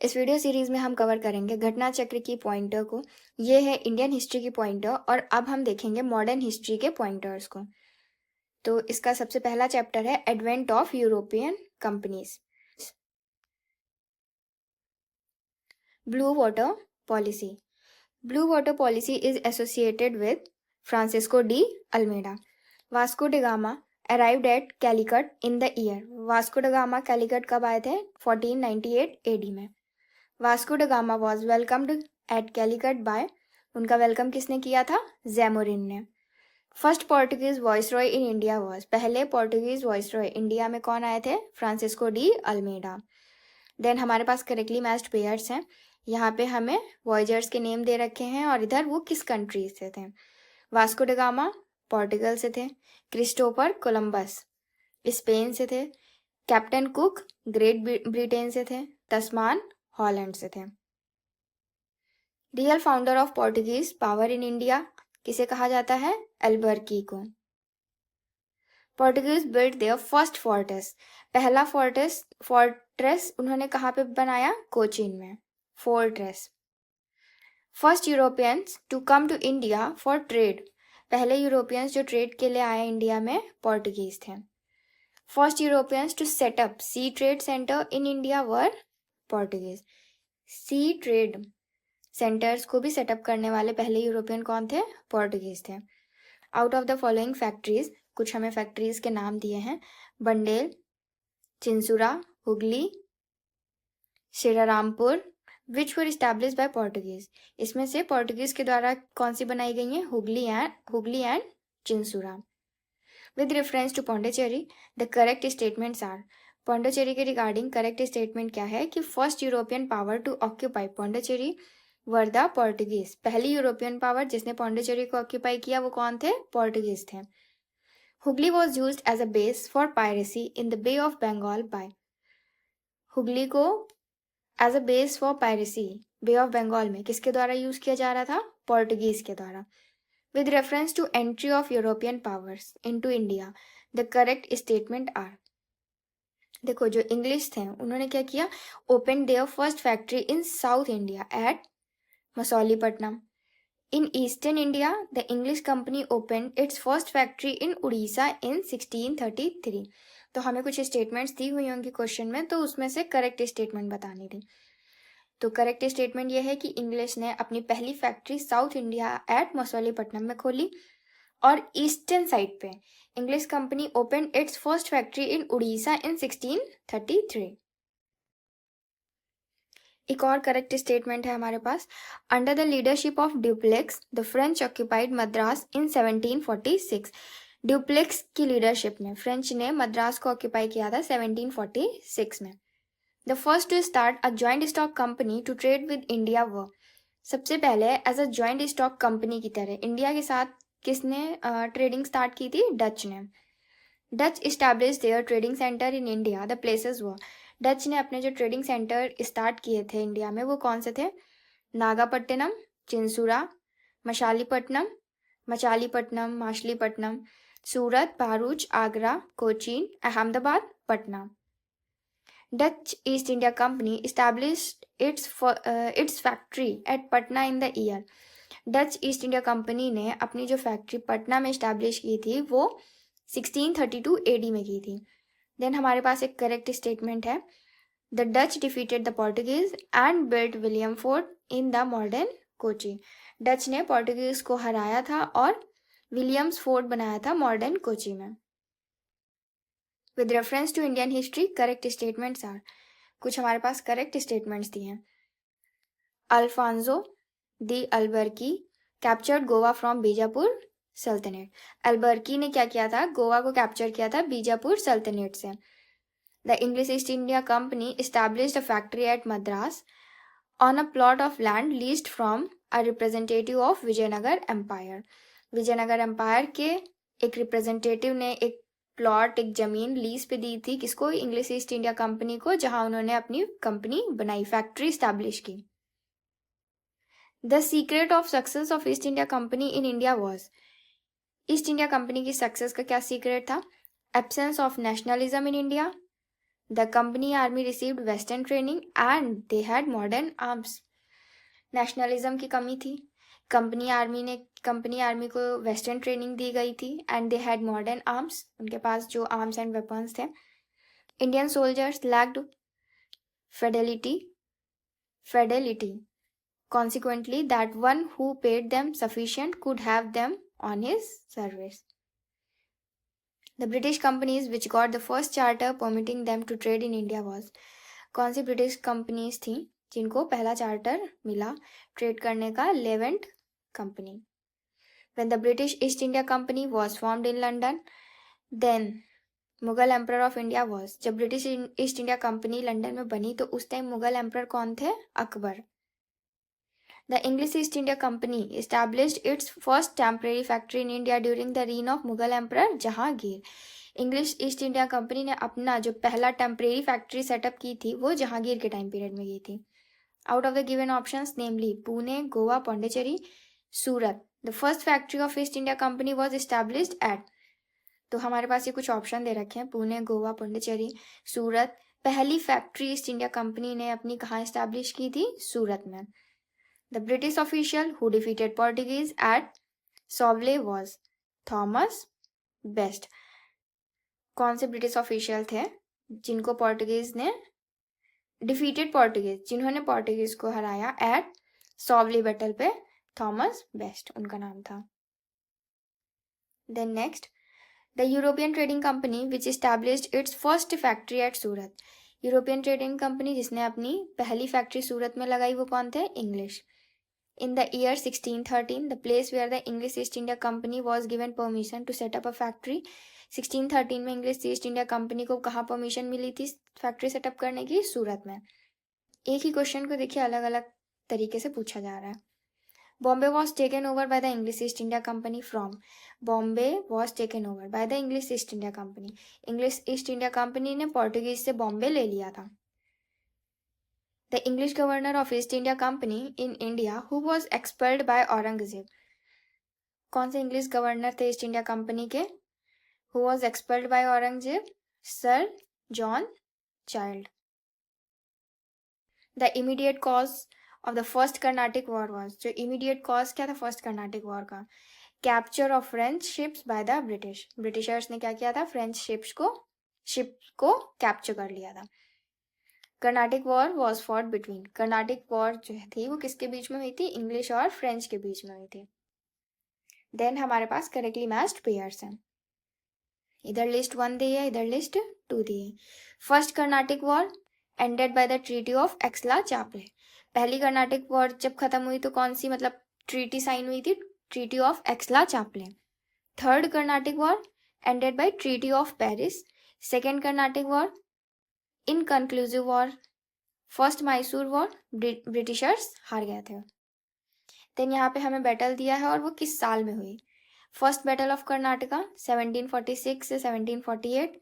इस video series में हम कवर करेंगे घटना चक्र की पॉइंटर को। ये है इंडियन हिस्ट्री की पॉइंटर और अब हम देखेंगे मॉडर्न हिस्ट्री के पॉइंटर्स को। तो इसका सबसे पहला चैप्टर है advent of European companies. Blue water policy. Blue water policy is associated with Francisco de Almeida. Vasco da Gama arrived at Calicut in the year. Vasco da Gama Calicut कब आए थे? 1498 एडी में। Vasco da Gama was welcomed at Calicut by, उनका welcome किसने किया था? जैमोरिन ने। First Portuguese viceroy in India was, पहले पोर्टुगीज वॉइसरॉय इंडिया में कौन आए थे? Francisco de Almeida. देन हमारे पास करेक्टली मैच्ड पेयर्स हैं। यहाँ पे हमें वॉयजर्स के नेम दे रखे हैं और इधर वो किस कंट्री से थे। वास्को ड गामा पोर्टुगल से थे। क्रिस्टोफर कोलंबस स्पेन से थे। कैप्टन कुक ग्रेट ब्रिटेन से थे। तस्मान हॉलैंड से थे। Real founder of Portuguese power in India किसे कहा जाता है? अल्बर्की को। Portuguese built their first fortress, पहला फोर्ट्रेस उन्होंने कहाँ पे बनाया? कोचीन में। Fortress. First Europeans to come to India for trade, पहले यूरोपियंस जो ट्रेड के लिए आए इंडिया में पोर्टुगीज थे। First Europeans to set up sea trade center in India were Portuguese. Sea trade centers को भी सेटअप करने वाले पहले यूरोपियन कौन थे? पोर्टुगीज थे। Out of the following factories, कुछ हमें फैक्ट्रीज के नाम दिए हैं। Bundle, Chinsurah, Hooghly, Shrirampur, which were establish by Portuguese. इसमें से पोर्टुगीज के द्वारा कौन सी बनाई गई हैं? Hooghly and Chinsurah. With reference to Pondicherry the correct statements are, Pondicherry के रिगार्डिंग करेक्ट स्टेटमेंट क्या है? कि first European power to occupy Pondicherry were the Portuguese, पहली यूरोपियन पावर जिसने पौंडीचेरी को ऑक्यूपाई किया वो कौन थे? पोर्टुगीज थे। Hooghly was used as a base for piracy in the bay of Bengal by, Hooghly को as a base for piracy bay of Bengal में किसके द्वारा यूज किया जा रहा था? पोर्टुगीज के द्वारा। With reference to entry of European powers into India the correct statement are, देखो जो इंग्लिश थे उन्होंने क्या किया? Open their first factory in south India at Masulipatnam. In Eastern India, the English company opened its first factory in Odisha in 1633. तो हमें कुछ statements दी हुई होंगी क्वेश्चन में, तो उसमें से करेक्ट स्टेटमेंट बतानी थी। तो करेक्ट स्टेटमेंट यह है कि इंग्लिश ने अपनी पहली factory south India at Masulipatnam में खोली और ईस्टर्न साइड पे English company open its first factory in Orissa in 1633। एक और करेक्ट स्टेटमेंट है हमारे पास। Under the leadership of Dupleix the French occupied Madras in 1746। Dupleix की लीडरशिप में फ्रेंच ने मद्रास को ऑक्यूपाई किया था 1746 में। The first to start a joint stock company to trade with India were, सबसे पहले as a joint stock company की तरह इंडिया के साथ किसने ट्रेडिंग स्टार्ट की थी? डच ने। Dutch establish there trading centre in India the places were, Dutch ने अपने जो ट्रेडिंग सेंटर स्टार्ट किए थे इंडिया में वो कौन से थे? Nagapattinam, Chinsurah, Machilipatnam, Machilipatnam, Surat, Bharuch, Agra, Cochin, Ahmedabad, Patna. Dutch East India company established its factory at Patna in the year, Dutch East India company ने अपनी जो फैक्ट्री पटना में इस्टेब्लिश की थी वो 1632 एडी में की थी। देन हमारे पास एक करेक्ट स्टेटमेंट है। The Dutch defeated the Portuguese and built William fort in the modern Kochi, Dutch ने पोर्टुगीज को हराया था और विलियम्स फोर्ट बनाया था मॉडर्न कोची में। With reference to Indian history correct statements are, कुछ हमारे पास करेक्ट स्टेटमेंट्स दिए हैं। Alfonso de Albuquerque captured Goa from Bijapur sultanate, Albuquerque ने क्या किया था? गोवा को कैप्चर किया था बीजापुर सल्तनत से। The English East India company established a factory at Madras on a plot of land leased from a representative of Vijayanagar empire, Vijayanagar empire के एक रिप्रेजेंटेटिव ने एक प्लॉट, एक जमीन लीज पे दी थी किसको? इंग्लिश ईस्ट इंडिया कंपनी को, जहां उन्होंने अपनी कंपनी बनाई, फैक्ट्री स्टैब्लिश की। The secret of success of east India company in India was, east India company की सक्सेस का क्या सीक्रेट था? Absence of nationalism in India, The company army received western training and they had modern arms. Nationalism की कमी थी. Company army को western training दी गई थी and they had modern arms. उनके पास जो आर्म्स एंड वेपन्स थे. Indian soldiers lacked fidelity. Consequently, that one who paid them sufficient could have them on his service. The British companies which got the first charter permitting them to trade in India was. कौन सी British companies थी जिनको पहला charter मिला trade करने का? Levant company. When the British East India Company was formed in London, then Mughal emperor of India was. जब British East India Company London में बनी तो उस टाइम मुगल एम्पर कौन थे? Akbar. The English East India Company established its first temporary factory in India during the reign of Mughal emperor Jahangir. English East India company ने अपना जो पहला टेम्परेरी फैक्ट्री सेटअप की थी वो जहांगीर के टाइम पीरियड में की थी. Out of the given options namely Pune, Goa, Pondicherry, Surat, the first factory of east India company was established eight. तो हमारे पास ये कुछ ऑप्शन दे रखे हैं, पुणे, गोवा, पौंडीचेरी, सूरत. पहली फैक्ट्री ईस्ट इंडिया कंपनी ने अपनी कहाँ एस्टैब्लिश की थी? सूरत में. The British official who defeated Portuguese at Swally was Thomas Best. कौन से ब्रिटिश ऑफिशियल थे जिनको पोर्टुगीज ने डिफीटेड पोर्टुगीज, जिन्होंने पोर्टुगीज को हराया एट सॉवले बैटल पे? थॉमस बेस्ट उनका नाम था. Then next, the European trading company which established its first factory at Surat. European trading company जिसने अपनी पहली फैक्ट्री सूरत में लगाई वो कौन थे? English. In the year 1613 the place where the English East India company was given permission to setup a factory. 1613 में English East India company को कहाँ परमिशन मिली थी फैक्ट्री सेटअप करने की? सूरत में. एक ही क्वेश्चन को देखिए अलग अलग तरीके से पूछा जा रहा है. Bombay was taken over by the English East India Company from. Bombay was taken over by the English East India Company. English East India Company ने पोर्टुगीज से बॉम्बे ले लिया था. The English governor of East India Company in India who was expelled by Aurangzeb. कौन से English governor थे east India company के who was expelled by Aurangzeb? Sir John Child. The immediate cause of the first Carnatic War was. जो immediate cause क्या था first Carnatic war का? Capture of French ships bye the British. Britishers ने क्या किया था? French ships को capture कर लिया था. Carnatic war was fought between. Carnatic war जो थी वो किसके बीच में हुई थी? इंग्लिश और फ्रेंच के बीच में हुई थी. देन हमारे पास करेक्टली मैच्ड पेयर्स हैं. इधर लिस्ट 1 दी है, इधर लिस्ट 2 दी है. First Carnatic war ended by the treaty of Aix la Chapelle. पहली कर्नाटिक वॉर जब खत्म हुई तो कौन सी ट्रीटी साइन हुई थी? Treaty of Aix la Chapelle. Third Carnatic war ended by treaty of Paris. Second Carnatic war inconclusive war. First Mysore war Britishers हार गए थे. देन यहाँ पे हमें बैटल दिया है और वो किस साल में हुई? फर्स्ट बैटल ऑफ कर्नाटका 1746 से 1748.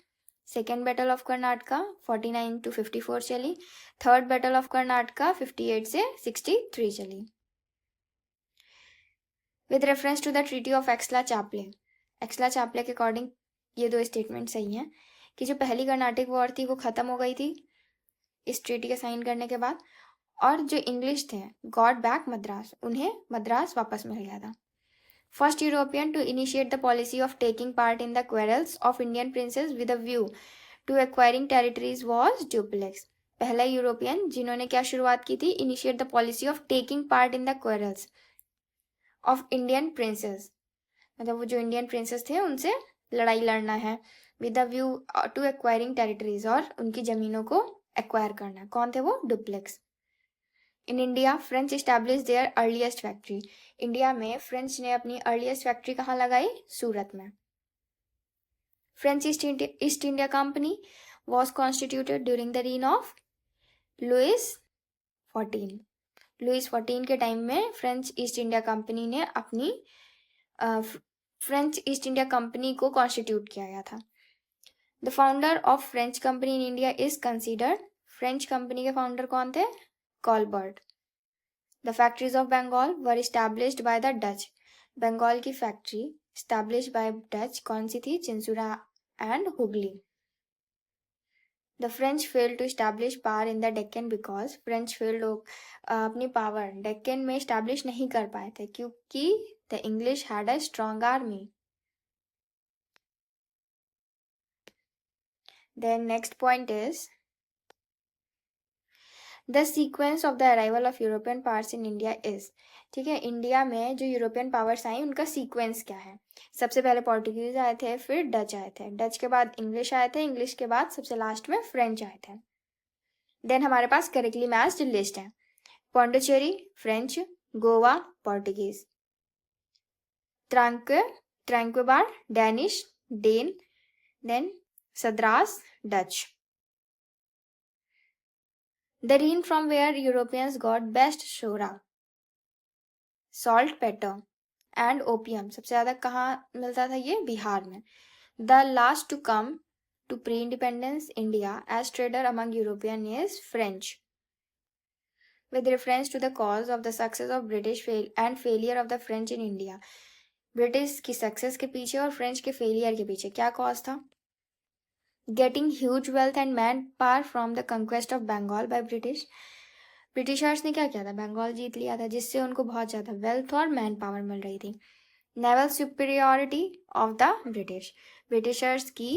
Second battle of Karnataka 49 to 54 चली. थर्ड बैटल ऑफ कर्नाटका 58 से 63 चली. With reference to the treaty of Aix la Chapelle. Aix la Chapelle के अकॉर्डिंग ये दो स्टेटमेंट सही हैं कि जो पहली कर्नाटिक वॉर थी वो खत्म हो गई थी इस ट्रीटी के साइन करने के बाद, और जो इंग्लिश थे गॉट बैक मद्रास, उन्हें मद्रास वापस मिल गया था. First European to initiate the policy of taking part in the quarrels of Indian princes with a view to acquiring territories was Dupleix. पहला यूरोपियन जिन्होंने क्या शुरुआत की थी? Initiate the policy of taking part in the quarrels of Indian princes. मतलब वो जो Indian princess थे उनसे लड़ाई लड़ना है with a view to acquiring territories, और उनकी जमीनों को एक्वायर करना. कौन थे वो? Dupleix. In India French establish their earliest factory. India में फ्रेंच ने अपनी अर्लीस्ट फैक्ट्री कहाँ लगाई? सूरत में. French East India company was constituted during the reign of Louis 14. Louis 14 के टाइम में फ्रेंच ईस्ट इंडिया कंपनी ने अपनी फ्रेंच ईस्ट इंडिया कंपनी को कॉन्स्टिट्यूट किया गया था. The founder of French company in India is considered. French company के founder कौन थे? Colbert. The factories of Bengal were established by the Dutch. Bengal की फैक्ट्री established by Dutch कौन सी थी? Chinsurah and Hooghly. The French failed to establish power in the Deccan because French failed अपनी power Deccan में establish नहीं कर पाए थे क्योंकि the English had a strong army. Then next point is the sequence of the arrival of European powers in India is. ठीक है, India में जो यूरोपियन पावर्स आई उनका सीक्वेंस क्या है. सबसे पहले पोर्टुगीज आए थे, फिर डच आए थे, डच के बाद इंग्लिश आए थे, इंग्लिश के बाद सबसे लास्ट में फ्रेंच आए थे. देन हमारे पास करेक्टली मैच्ड लिस्ट है. Pondicherry French, Goa Portuguese, Tranquebar Danish, Dane, then Sadras Dutch. The region from where Europeans got best soda, salt, pepper and opium. सबसे ज़्यादा कहाँ मिलता था ये? बिहार में. The last to come to pre-independence India as trader among European is French. With reference to the cause of the success of British and failure of the French in India. British की success के पीछे और French के failure के पीछे क्या cause था? Getting huge wealth and man power from the conquest of Bengal by British. Britishers ने क्या किया था? बंगाल जीत लिया था, जिससे उनको बहुत ज़्यादा वेल्थ और मैन पावर मिल रही थी. Naval superiority of the British. Britishers की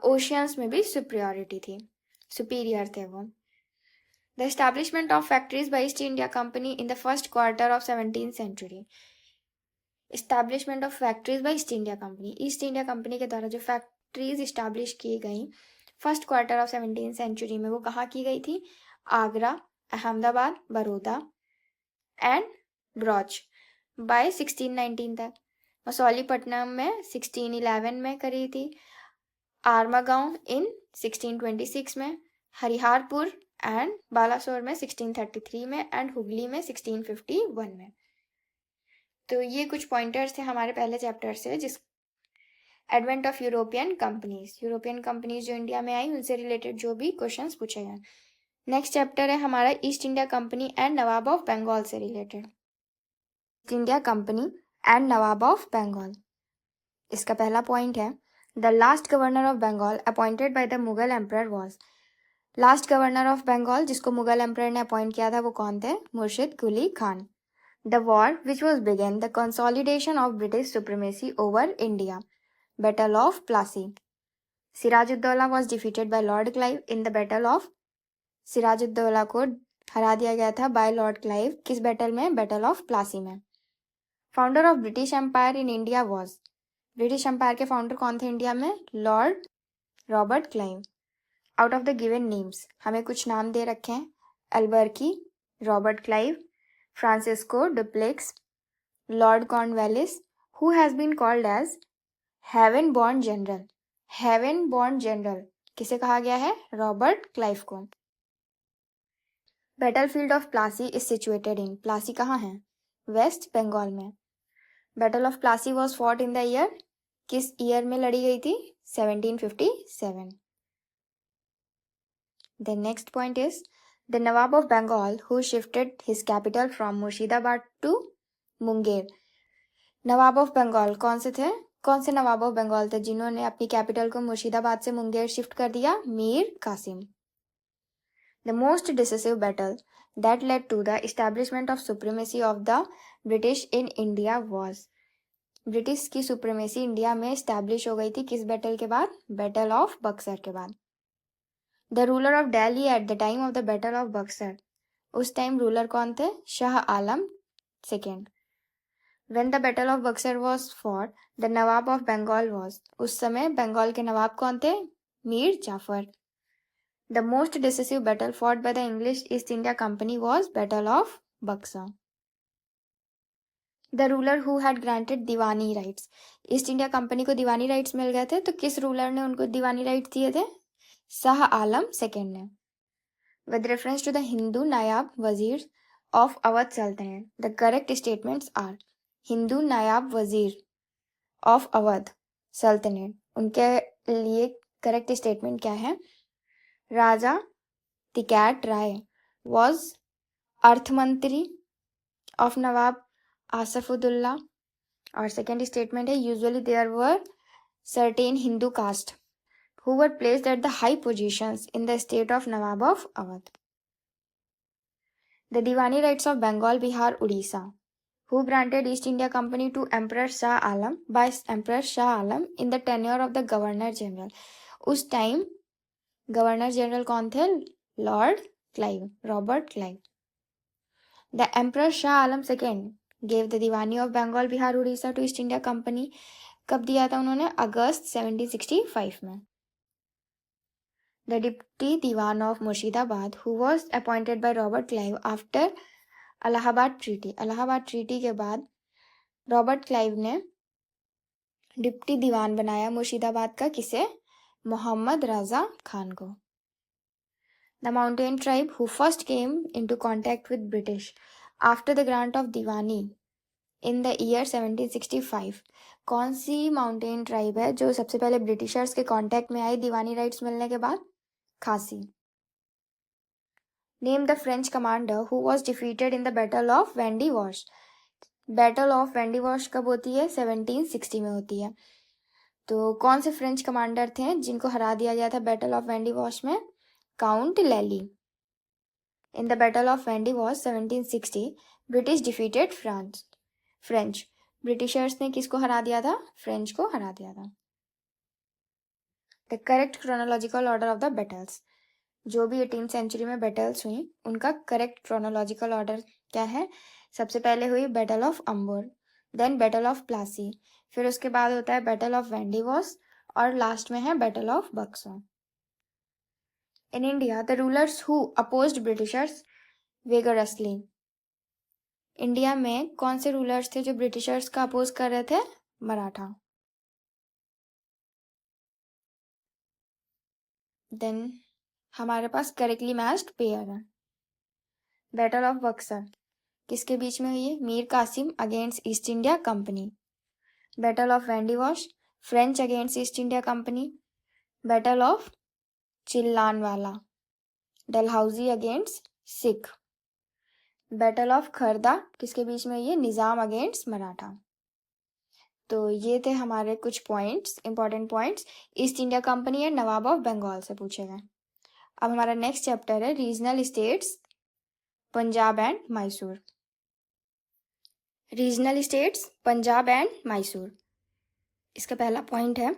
ओशियंस में भी सुपीरियरिटी थी, सुपीरियर थे वो. The establishment of factories by East India company in the first quarter of 17th century. Establishment of factories by East India company. East India company के द्वारा जो factories establish की गई first quarter of 17th century में, वो कहाँ की गई थी? आगरा, अहमदाबाद, बड़ौदा एंड ब्रॉच बाय 1619 तक. मसौलीपट्टनम में 1611 में करी थी, आरमागांव इन 1626 में, हरिहारपुर एंड बालासोर में 1633 में एंड हुगली में 1651 में. तो ये कुछ पॉइंटर्स थे हमारे पहले चैप्टर से. जिस advent of European companies, European companies जो इंडिया में आई उनसे रिलेटेड जो भी क्वेश्चंस पूछे गए. नेक्स्ट चैप्टर है हमारा East India Company and Nawab of Bengal से related. East India Company and Nawab of Bengal. इसका पहला पॉइंट है the last governor of Bengal appointed by the Mughal emperor was. Last governor of Bengal जिसको मुगल एम्परर ने अपॉइंट किया था वो कौन थे? Murshid Quli Khan. The war which was began the consolidation of British supremacy over India. Battle of Plassey. Sirajuddaulah was defeated by Lord Clive in the battle of. Sirajuddaulah को हरा दिया गया था बाय लॉर्ड क्लाइव. किस बैटल में? बैटल ऑफ प्लासी में. Founder of British empire in India was. British empire के founder कौन थे इंडिया में? Lord Robert Clive. Out of the given names हमें कुछ नाम दे रखे हैं. Albuquerque, Robert Clive, Francisco Dupleix, Lord Cornwallis, who has been called as heaven born general. Heaven born general किसे कहा गया है? रॉबर्ट क्लाइव को. Battlefield of Plassey is situated in. Plassey कहाँ है? वेस्ट बंगाल में. Battle of Plassey was fought in the year. किस year में लड़ी गई थी? 1757. The next point is the Nawab of Bengal who shifted his capital from Murshidabad to Munger. Nawab of Bengal कौन से थे? कौन से नवाब ऑफ बंगाल थे जिन्होंने अपनी कैपिटल को मुर्शिदाबाद से मुंगेर शिफ्ट कर दिया? Mir Qasim. The most decisive battle that led to the establishment of supremacy of the British in India was. British की सुप्रीमेसी इंडिया में इस्टेब्लिश हो गई थी किस बैटल के बाद? बैटल ऑफ बक्सर के बाद. The ruler of Delhi eight the time of the battle of Buxar. उस टाइम रूलर कौन थे? Shah Alam second. When the battle of Buxar was fought, the Nawab of Bengal was. उस समय बंगाल के नवाब कौन थे? Mir Jafar. The most decisive battle fought by the English East India Company was Battle of Buxar. The ruler who had granted Deewani rights. East India company को दीवानी rights मिल गए थे, तो किस रूलर ने उनको दीवानी राइट्स दिए थे? शाह आलम सेकेंड ने. With reference to the Hindu नायाब वजीर of Awadh Sultanate, the correct statements are Hindu नायाब वजीर ऑफ अवध सल्तनत. उनके लिए करेक्ट स्टेटमेंट क्या है? राजा तिकैट राय वॉज अर्थ मंत्री ऑफ नवाब आसफुद्दौला. और सेकेंड स्टेटमेंट है usually there were certain Hindu caste who were placed at the high positions in the state of Nawab of Awadh. The Diwani rights of Bengal, Bihar, Odisha, who granted East India Company to Emperor Shah Alam by Emperor Shah Alam in the tenure of the Governor General. उस time governor general कौन थे? Lord Clive, Robert Clive. The emperor Shah Alam second gave the diwani of Bengal, Bihar, Orissa to East India company. कब दिया था उन्होंने? अगस्त 1765 में. The deputy diwan of Murshidabad, who was appointed by Robert Clive after Allahabad treaty. Allahabad treaty के बाद रॉबर्ट क्लाइव ने डिप्टी दीवान बनाया मुर्शिदाबाद का. किसे? मोहम्मद राजा खान को. The mountain tribe who first came into contact with British after the grant of Deewani in the year 1765. कौन सी mountain tribe है जो सबसे पहले ब्रिटिशर्स के कॉन्टैक्ट में आई दीवानी राइट्स मिलने के बाद? खासी. Name the French commander who was defeated in the battle of Wendy wash. Battle of Wendy wash कब होती है? 1760 में होती है. तो कौन से फ्रेंच कमांडर थे जिनको हरा दिया गया था बैटल ऑफ वेंडी वॉश में? काउंट लैली. इन the battle of Wendy wash 1760 British defeated French. Britishers ने किसको हरा दिया था? फ्रेंच को हरा दिया था. The correct chronological order of the battles. जो भी 18th सेंचुरी में बैटल्स हुई उनका करेक्ट क्रोनोलॉजिकल ऑर्डर क्या है? सबसे पहले हुई battle of Ambur, then battle of Plassey, फिर उसके बाद होता है बैटल ऑफ वेंडीवॉस और लास्ट में है battle of Buxar. In India the rulers who opposed Britishers vigorously. India में कौन से रूलर्स थे जो ब्रिटिशर्स का अपोज कर रहे थे? मराठा. देन हमारे पास करेक्टली मैच्ड पेयर है. बैटल ऑफ बक्सर किसके बीच में हुई है? Mir Qasim against East India Company. Battle of Wandiwash French against East India Company. Battle of Chillianwala Dalhousie against Sikh. Battle of Kharda किसके बीच में हुई है? निज़ाम अगेंस्ट मराठा. तो ये थे हमारे कुछ points, important points East India Company and Nawab of Bengal से पूछे गए. अब हमारा नेक्स्ट चैप्टर है regional states Punjab and Mysore. Regional states Punjab and Mysore. इसका पहला पॉइंट है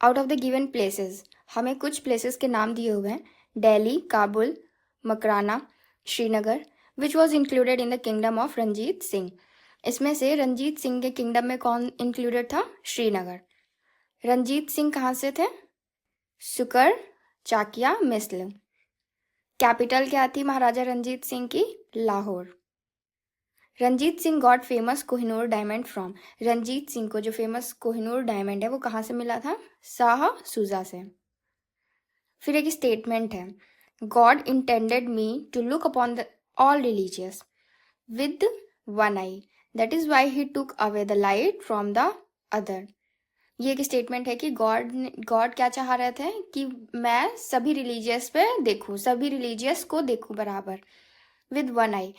out of the given places. हमें कुछ प्लेसेस के नाम दिए हुए हैं. Delhi, Kabul, Makrana, Srinagar which was included in the kingdom of Ranjit Singh. इसमें से रंजीत सिंह के किंगडम में कौन इंक्लूडेड था? श्रीनगर. रंजीत सिंह कहाँ से थे? सुकर, चाकिया, मिसल. कैपिटल क्या थी महाराजा रंजीत सिंह की? Lahore. Ranjit Singh got famous Kohinoor diamond from. Ranjit Singh को जो फेमस कोहिनूर डायमंड है वो कहाँ से मिला था? शाह सूजा से. फिर एक स्टेटमेंट है God intended me to look upon the all religious with one eye, that is why he took away the light from the other. ये एक स्टेटमेंट है कि गॉड क्या चाह रहे थे कि मैं सभी रिलीजियस पे देखूं, सभी रिलीजियस को देखूं बराबर. With one eye,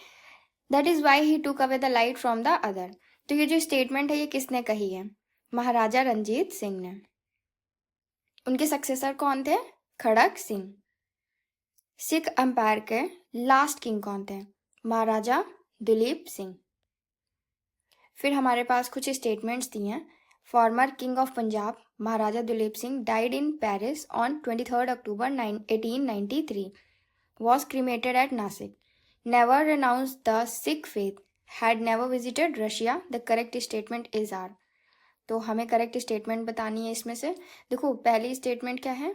that is why he took away the light from the other. तो ये जो स्टेटमेंट है ये किसने कही है? महाराजा रंजीत सिंह ने. उनके सक्सेसर कौन थे? खड़क सिंह. सिख एम्पायर के लास्ट किंग कौन थे? महाराजा दुलीप सिंह. फिर हमारे पास कुछ स्टेटमेंट्स दिए हैं. Former king of Punjab Maharaja Duleep Singh died in Paris on 23 October 1893. Was cremated at Nashik. Never renounce the Sikh faith. Had never visited Russia. The correct statement is are. तो हमें करेक्ट स्टेटमेंट बतानी है इसमें से. देखो पहली स्टेटमेंट क्या है?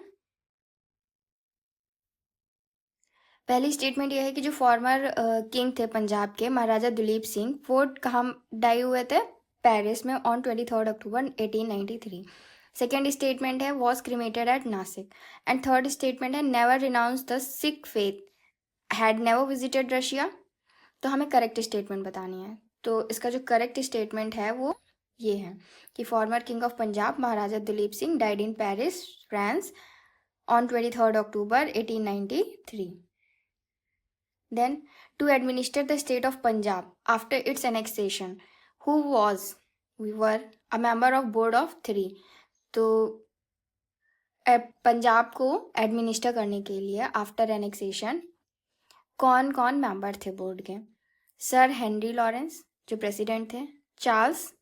पहली स्टेटमेंट यह है कि जो फॉर्मर किंग थे पंजाब के महाराजा दुलीप सिंह वो कहाँ डाई हुए थे? पेरिस में ऑन 23 अक्टूबर 1893. सेकेंड स्टेटमेंट है was cremated at Nashik. And third statement है never renounce the Sikh faith. Had never visited Russia. तो हमें करेक्ट स्टेटमेंट बतानी है. तो इसका जो करेक्ट स्टेटमेंट है वो ये है कि farmer king of Punjab Maharaja Duleep Singh died in Paris France on 23 October 1893. Then, to administer the state of Punjab after its annexation, who was? We were a member of board of 3. तो पंजाब को एडमिनिस्टर करने के लिए आफ्टर एनेक्सेशन कौन कौन member थे board के? Sir Henry Lawrence जो प्रेसिडेंट थे, चार्ल्स,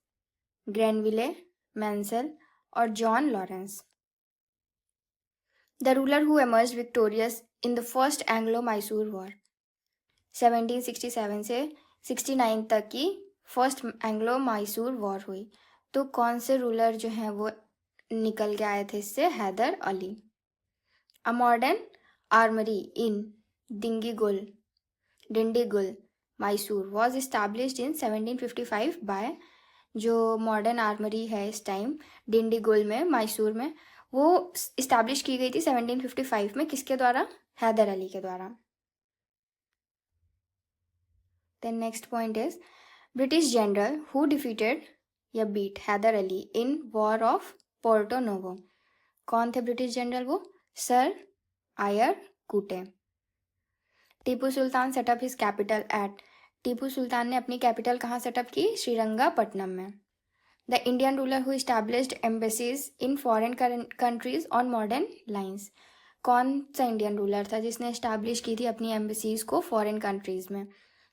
ग्रेनविले, मैंसेल और John Lawrence. The ruler who emerged victorious in the first एंग्लो-मैसूर war, 1767 से 69 तक की फर्स्ट एंग्लो मैसूर वॉर हुई। तो कौन से रूलर जो हैं वो निकल के आए थे इससे? Hyder Ali. A modern armoury in Dindigul Mysore was established in 1755 by, जो मॉडर्न आर्मरी है इस टाइम डिंडीगुल में मैसूर में, वो इस्टेब्लिश की गई थी 1755 में। किसके द्वारा? हैदर अली के द्वारा। Then next point is British general who defeated या beat Hyder Ali in war of Porto Novo. कौन थे ब्रिटिश जनरल वो? Sir Eyre Coote. Tipu Sultan set up his capital at, Tipu Sultan ने अपनी कैपिटल कहाँ सेटअप की? श्रीरंगापट्टनम में। The Indian ruler who established embassies in foreign countries on modern lines, कौन सा इंडियन रूलर था जिसने इस्टेब्लिश की थी अपनी एम्बेसीज को फॉरेन कंट्रीज में,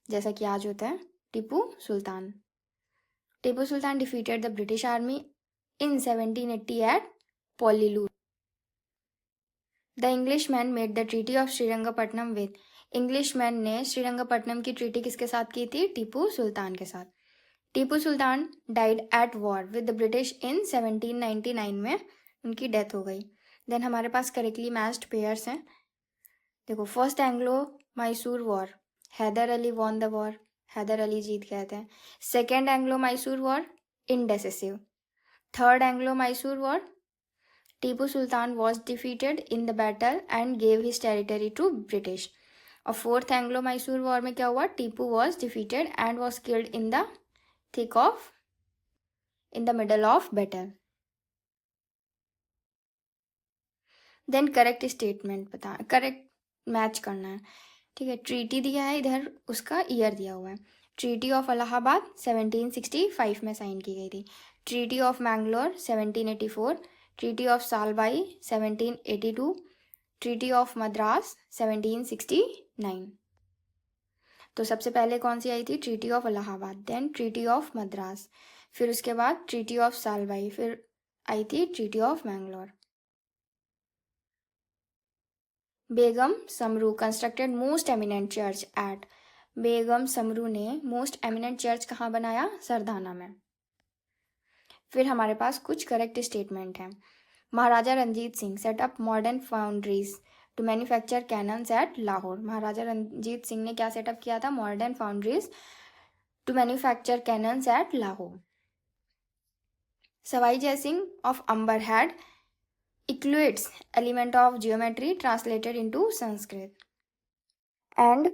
जैसा कि आज होता है? Tipu Sultan. Tipu Sultan defeated the British army in 1780 at Pollilur. The Englishman made the treaty of Srirangapatnam with, Englishman ने श्रीरंगपट्टनम की ट्रीटी किसके साथ की थी? टीपू सुल्तान के साथ। Tipu Sultan died at war with the British in 1799 में उनकी डेथ हो गई। देन हमारे पास करेक्टली मैच्ड पेयर्स हैं। देखो, first Anglo Mysore war, Hyder Ali won the war, Hyder Ali जीत गए थे। Second Anglo Mysore war, indecisive. Third Anglo Mysore war, Tipu Sultan was defeated in the battle and gave his territory to British. और फोर्थ एंग्लो मैसूर वॉर में क्या हुआ? Tipu was defeated and was killed in the middle of battle. Then correct statement बता, correct match करना है, ठीक है। Treaty दिया है, इधर उसका ईयर दिया हुआ है। ट्रीटी ऑफ इलाहाबाद 1765 में साइन की गई थी। Treaty of Mangalore 1784, treaty of Salbai 1782, treaty of Madras 1769। तो सबसे पहले कौन सी आई थी? Treaty of Allahabad, then treaty of Madras, फिर उसके बाद ट्रीटी ऑफ सालबाई, फिर आई थी treaty of Mangalore. Begum Samru constructed most eminent church at, Begum Samru ने मोस्ट एमिनेंट चर्च कहाँ बनाया? सरदाना में। फिर हमारे पास कुछ करेक्ट स्टेटमेंट हैं। Maharaja Ranjit Singh set up modern foundries to manufacture cannons at Lahore, Maharaja Ranjit Singh ने क्या सेटअप किया था? Modern foundries to manufacture cannons at Lahore. Sawai Jai Singh of Amber had Euclid's element of geometry translated into Sanskrit. And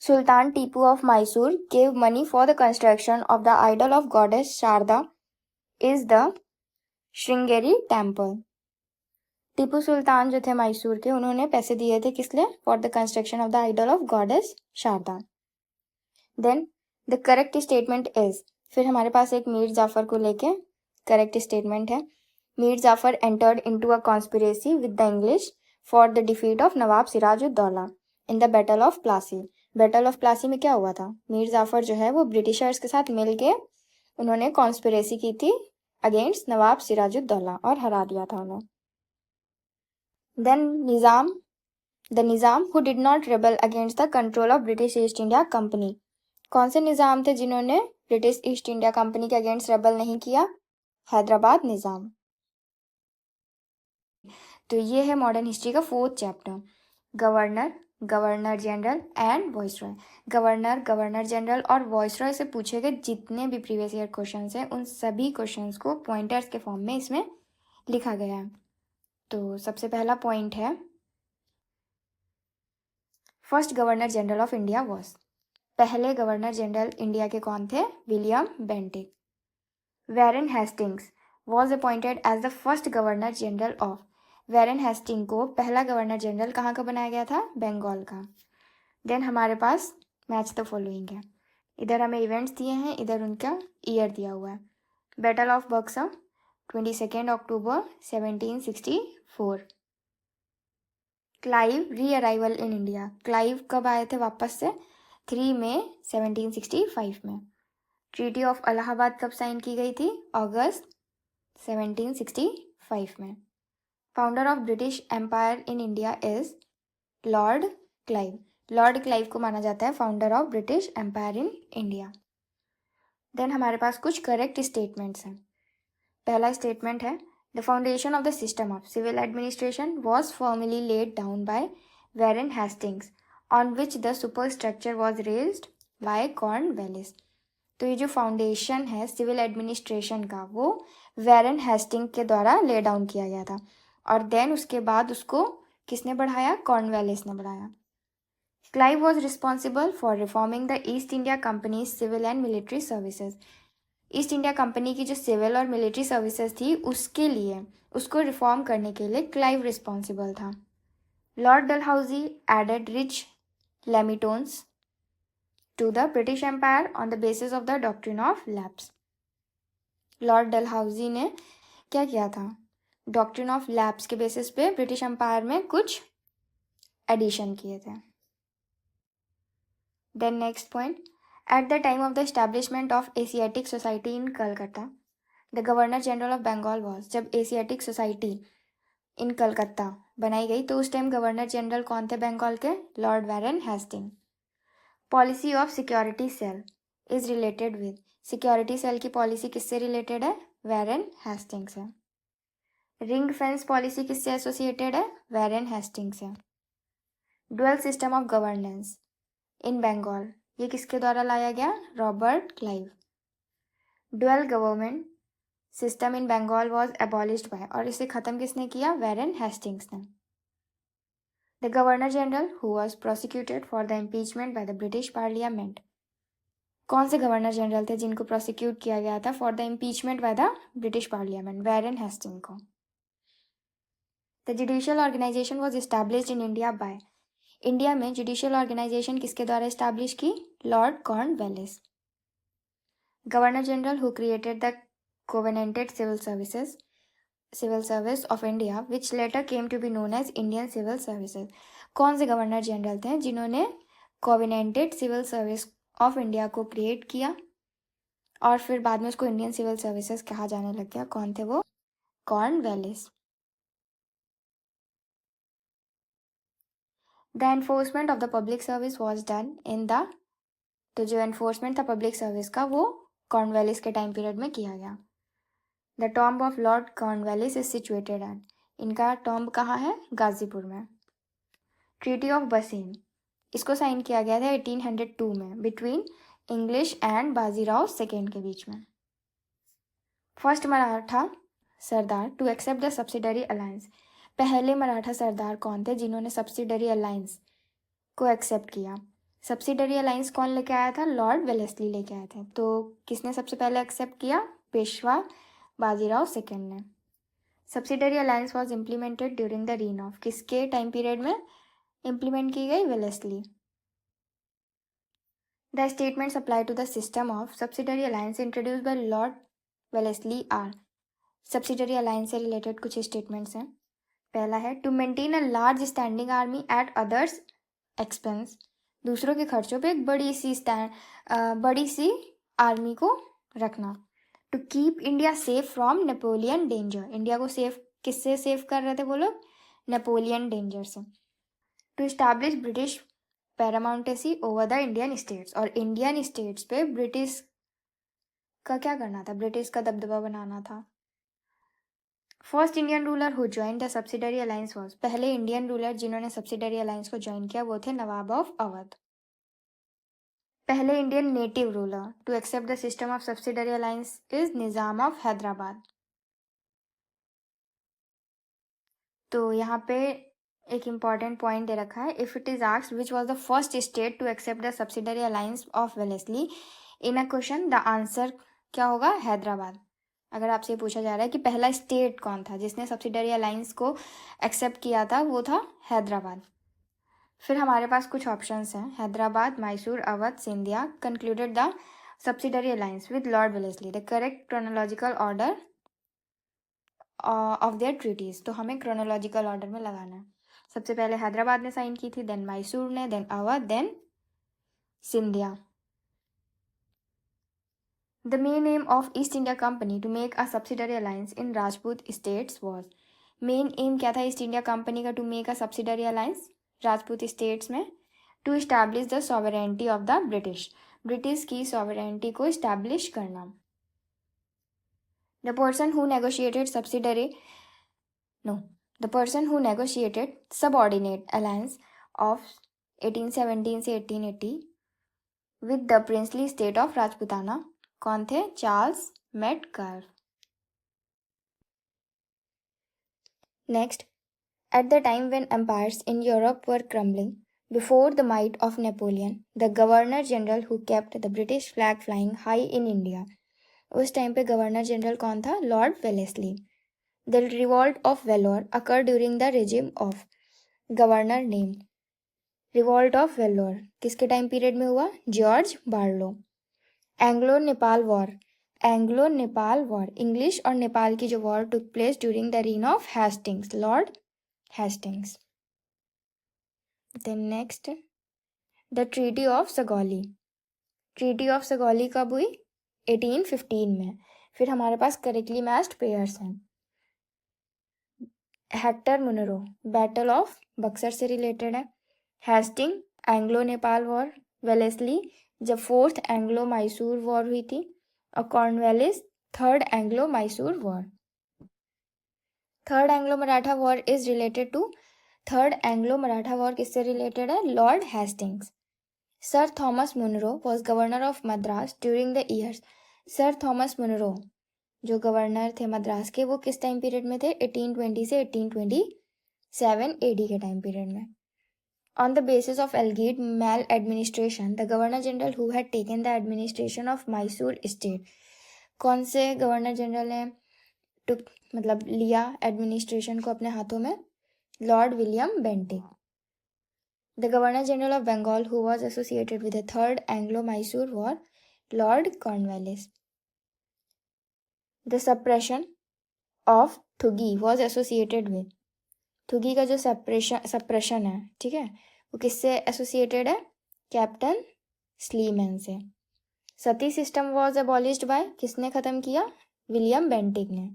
Sultan Tipu of Mysore gave money for the construction of the idol of goddess Sharda is the Sringeri temple. Tipu Sultan जो थे मैसूर के, उन्होंने पैसे दिए थे किस लिए? For the construction of the idol of goddess Sharada. Then the correct statement is, फिर हमारे पास एक मीर जाफर को लेके करेक्ट स्टेटमेंट है। Mir Jafar entered into a conspiracy with the English for the defeat of Nawab Sirajuddaulah in the battle of Plassey. Battle of Plassey में क्या हुआ था? मीर जाफर जो है वो ब्रिटिशर्स के साथ मिल के उन्होंने कॉन्स्पिरेसी की थी अगेंस्ट नवाब सिराजुद्दौला और हरा दिया था उन्हें। Then the Nizam who did not rebel against the control of British East India company, कौन से निज़ाम थे जिन्होंने ब्रिटिश ईस्ट इंडिया कंपनी के अगेंस्ट रेबल नहीं किया? हैदराबाद निज़ाम। तो ये है मॉडर्न हिस्ट्री का 4th chapter, governor, governor general and viceroy. Governor, governor general और वॉइसरॉय से पूछे गए जितने भी प्रीवियस ईयर क्वेश्चंस हैं उन सभी क्वेश्चंस को पॉइंटर्स के फॉर्म में इसमें लिखा गया है। तो सबसे पहला पॉइंट है, first governor general of India was, पहले गवर्नर जनरल इंडिया के कौन थे? William Bentinck. Warren Hastings was appointed as the first governor general of, Warren Hastings को पहला गवर्नर जनरल कहाँ का बनाया गया था? बंगाल का। देन हमारे पास मैच द फॉलोइंग है, इधर हमें इवेंट्स दिए हैं, इधर उनका ईयर दिया हुआ है। Battle of Buxar 22 October 1764, Clive री अराइवल इन इंडिया, क्लाइव कब आए थे वापस से? 3 मई 1765 में। ट्रीटी ऑफ इलाहाबाद कब साइन की गई थी? अगस्त 1765 में। Founder of British empire in India is Lord Clive. Lord Clive को माना जाता है founder of British empire in India. Then हमारे पास कुछ करेक्ट स्टेटमेंट्स हैं। पहला स्टेटमेंट है, the foundation of the system of civil administration was formally laid down by Warren Hastings on which the super structure was raised by Cornwallis. तो ये जो foundation है सिविल एडमिनिस्ट्रेशन का वो वैरन हेस्टिंग के द्वारा ले डाउन किया गया था, और देन उसके बाद उसको किसने बढ़ाया? कॉर्नवेलिस ने बढ़ाया। Clive was responsible for reforming the East India company civil and military services. East India company की जो सिविल और मिलिट्री सर्विसेज थी उसके लिए, उसको रिफॉर्म करने के लिए क्लाइव रिस्पॉन्सिबल था। Lord Dalhousie added rich dominions to the British empire on the basis of the doctrine of lapse. Lord Dalhousie ने क्या किया था? डॉक्ट्रिन ऑफ लैप्स के बेसिस पे ब्रिटिश एम्पायर में कुछ एडिशन किए थे। Then next point, at the time of the establishment of Asiatic Society in Calcutta the governor general of Bengal was. जब एशियाटिक सोसाइटी इन कलकत्ता बनाई गई तो उस टाइम गवर्नर जनरल कौन थे बंगाल के? Lord Warren Hasting. Policy of security cell is related with. Security cell की policy किससे रिलेटेड है? वैरन हेस्टिंग से। रिंग फेंस पॉलिसी किससे एसोसिएटेड है? वैरन हेस्टिंग से। Dual system of governance in Bengal, ये किसके द्वारा लाया गया? Robert Clive. Dual government system in Bengal was abolished by, और इसे खत्म किसने किया? वैरन हेस्टिंग्स ने। The governor general who was prosecuted for the impeachment by the British parliament. कौन से गवर्नर जनरल थे जिनको प्रोसिक्यूट किया गया था for the impeachment by the British parliament? Warren Hastings को। The judicial organisation was established in India by. India में judicial organisation किसके द्वारा एस्टैब्लिश की? Lord Cornwallis. Governor general who created the covenanted civil service of India which later came to be known as Indian civil services. कौन से governor general थे जिन्होंने covenanted civil service of India को create किया और फिर बाद में उसको इंडियन सिविल सर्विसेज कहा जाने लग गया? कौन थे वो? Cornwallis. The enforcement of the public service was done in the, तो जो एनफोर्समेंट था पब्लिक सर्विस का वो कॉर्नवेलिस के टाइम पीरियड में किया गया। The tomb of Lord Cornwallis is situated at, इनका टॉम्ब कहाँ है? गाजीपुर में। ट्रीटी ऑफ बसीन, इसको साइन किया गया था 1802 में between English and Bajirao second के बीच में। First Maratha sardar to accept the subsidiary alliance, पहले मराठा सरदार कौन थे जिन्होंने सब्सिडरी अलायंस को एक्सेप्ट किया? सब्सिडरी अलायंस कौन लेके आया था? लॉर्ड वेलेस्ली लेके आए थे। तो किसने सबसे पहले एक्सेप्ट किया? पेशवा बाजीराव सेकेंड ने। Subsidiary alliance was implemented during the reign of, किसके टाइम पीरियड में इम्प्लीमेंट की गई? Wellesley. The statements apply to the system of subsidiary alliance introduce by Lord Wellesley are. Subsidiary alliance से रिलेटेड कुछ statements हैं। पहला है, to maintain a large standing army at others expense, दूसरों के खर्चों पे एक बड़ी सी आर्मी को रखना। To keep India safe from Napoleon danger, India को सेफ किससे सेफ कर रहे थे वो लोग? नेपोलियन डेंजर से। To establish British paramountcy over the Indian states, और इंडियन स्टेट्स पे ब्रिटिश का क्या करना था? ब्रिटिश का दबदबा बनाना था। First Indian ruler who join the subsidiary alliance was, पहले इंडियन रूलर जिन्होंने सब्सिडरी अलायंस को ज्वाइन किया वो थे नवाब ऑफ अवध। पहले Indian native ruler to accept the system of subsidiary alliance is Nizam of Hyderabad. तो यहाँ पे एक इम्पॉर्टेंट पॉइंट दे रखा है, if it is asked which was the first state to accept the subsidiary alliance of Wellesley in a question, the answer क्या होगा? हैदराबाद। अगर आपसे पूछा जा रहा है कि पहला स्टेट कौन था जिसने सब्सिडरी अलायंस को एक्सेप्ट किया था, वो था हैदराबाद। फिर हमारे पास कुछ ऑप्शंस हैं, Hyderabad, Mysore, Awadh, Scindia concluded the subsidiary alliance with Lord Wellesley. The correct chronological order of their treaties, तो हमें क्रोनोलॉजिकल ऑर्डर में लगाना है। सबसे पहले हैदराबाद ने साइन की थी, देन मैसूर ने, then Awadh, then Scindia. The main aim of East India Company to make a subsidiary alliance in Rajput states was. Main aim क्या था ईस्ट इंडिया कंपनी का? To make a subsidiary alliance Rajput states में. To establish the sovereignty of the British. British की sovereignty को establish करना. The person who negotiated subsidiary no the person who negotiated subordinate alliance of 1817 से 1880 with the princely state of Rajputana कौन थे? Charles Metcalfe. Next, at the time when empires in Europe were crumbling before the might of Napoleon, the Governor General who kept the British flag flying high in India. उस time पे governor general कौन था? Lord Wellesley. The revolt of Vellore occurred during the regime of governor name. Revolt of Vellore किसके time period में हुआ? George Barlow. Anglo Nepal war. Anglo Nepal war English और नेपाल की जो war took place during the reign of Hastings, Lord Hastings. Then next, the treaty of Sagauli. Treaty of Sagauli कब हुई? 1815 में. फिर हमारे पास करेक्टली मैच्ड पेयर्स हैं. Hector Munro battle of Buxar से रिलेटेड है. Hasting Anglo Nepal war. Wellesley जब फोर्थ एंग्लो मैसूर वॉर हुई थी. और Cornwallis third Anglo Mysore war. Third Anglo Maratha war is related to. Third Anglo Maratha war किससे रिलेटेड है? Lord Hastings. Sir Thomas Munro was governor of Madras during the years. Sir Thomas Munro जो governor थे मद्रास के, वो किस टाइम पीरियड में थे? 1820 से 1827 एडी के टाइम पीरियड में. On the basis of alleged maladministration, the Governor General who had taken the administration of Mysore state. कौन से गवर्नर जनरल ने मतलब लिया एडमिनिस्ट्रेशन को अपने हाथों में? Lord William Bentinck. The Governor General of Bengal who was associated with the Third Anglo-Mysore War, Lord Cornwallis. The suppression of Thugi was associated with. थुगी का जो सप्रेशन है, ठीक है, वो किससे एसोसिएटेड है? कैप्टन स्लीमैन से. सती सिस्टम वॉज अबॉलिश्ड बाय. किसने खत्म किया? विलियम बेंटिक ने.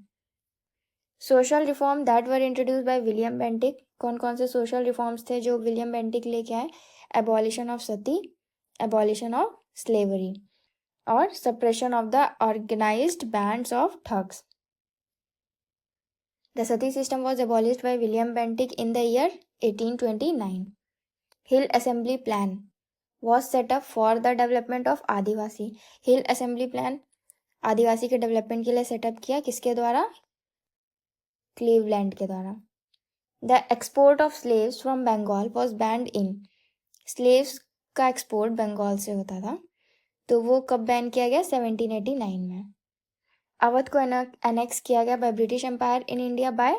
Social reform that were introduce by William Bentinck. कौन कौन से सोशल रिफॉर्म्स थे जो विलियम बेंटिक लेके आए? Abolition of sati, abolition of slavery और suppression of the organised bands of thugs. The sati system was abolished by William Bentinck in the year 1829. Hill Assembly Plan was set up for the development of Adivasi. Hill Assembly Plan आदिवासी के development के लिए setup किया. किसके द्वारा? Cleveland के द्वारा. The export of slaves from Bengal was banned in. Slaves का export Bengal से होता था, तो वो कब बैन किया गया? 1789 में. अवध को एनेक्स किया गया by British empire in India by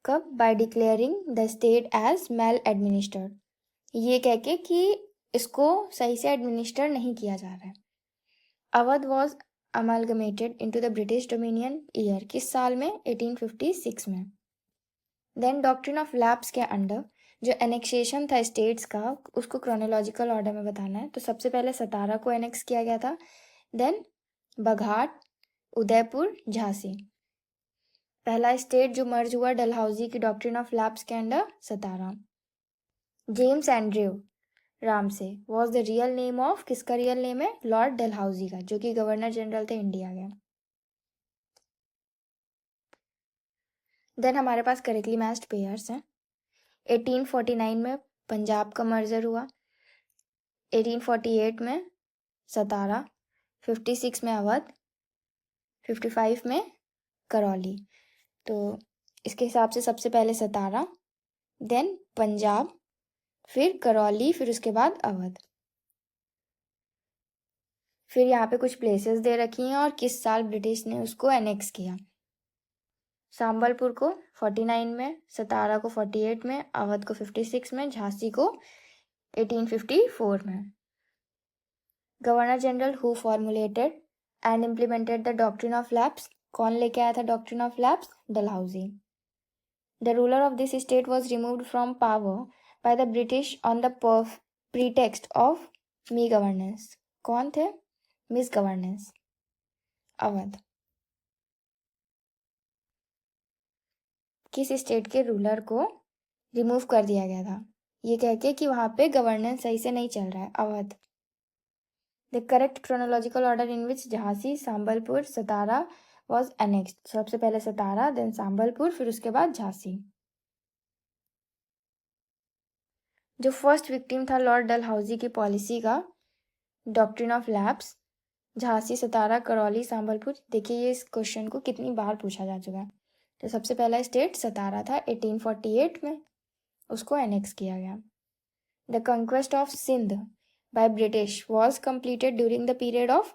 कब? By declaring the state as maladministered. ये कह के कि इसको सही से एडमिनिस्टर नहीं किया जा रहा है. Awadh was amalgamated into the British dominion year. किस साल में? 1856 में. देन डॉक्ट्रिन ऑफ लैप्स के अंडर जो एनेक्सेशन था स्टेट्स का, उसको क्रोनोलॉजिकल ऑर्डर में बताना है. तो सबसे पहले सतारा को एनेक्स किया गया था. देन बघाट, उदयपुर, झांसी. पहला स्टेट जो मर्ज हुआ डलहौजी की डॉक्ट्रिन ऑफ लैप्स के अंडर, सतारा. जेम्स एंड्रयू राम से was the real name of. किसका रियल नेम है? लॉर्ड डलहौजी का, जो कि गवर्नर जनरल थे इंडिया के. देन हमारे पास करेक्टली मैच्ड पेयर्स हैं. 1849 में पंजाब का मर्जर हुआ. 1848 में सतारा. 56 में अवध. 55 में करौली. तो इसके हिसाब से सबसे पहले सतारा, देन पंजाब, फिर करौली, फिर उसके बाद अवध. फिर यहाँ पे कुछ प्लेसेस दे रखी हैं और किस साल ब्रिटिश ने उसको एनेक्स किया. सांबलपुर को 49 में, सतारा को 48 में, अवध को 56 में, झांसी को 1854 में. Governor general who formulated and implemented the doctrine of lapse. कौन लेके आया था doctrine of lapse? Dalhousie. The ruler of this state was removed from power by the British on the pretext of misgovernance. कौन थे? Misgovernance. अवध. किस state के ruler को remove कर दिया गया था ये कह के कि वहां पे गवर्नेंस सही से नहीं चल रहा है? Awadh. The correct chronological order in which Jhansi, Sambalpur, Satara was annexed. सबसे पहले सतारा, देन संबलपुर, फिर उसके बाद झांसी. जो फर्स्ट विक्टिम था लॉर्ड डलहौजी की पॉलिसी का, डॉक्ट्रिन ऑफ लैप्स, झांसी, सतारा, करौली, संबलपुर. देखिए ये इस क्वेश्चन को कितनी बार पूछा जा चुका है. तो सबसे पहला स्टेट सतारा था 1848 में, उसको एनेक्स किया गया. The conquest of Sindh by British was completed during the period of.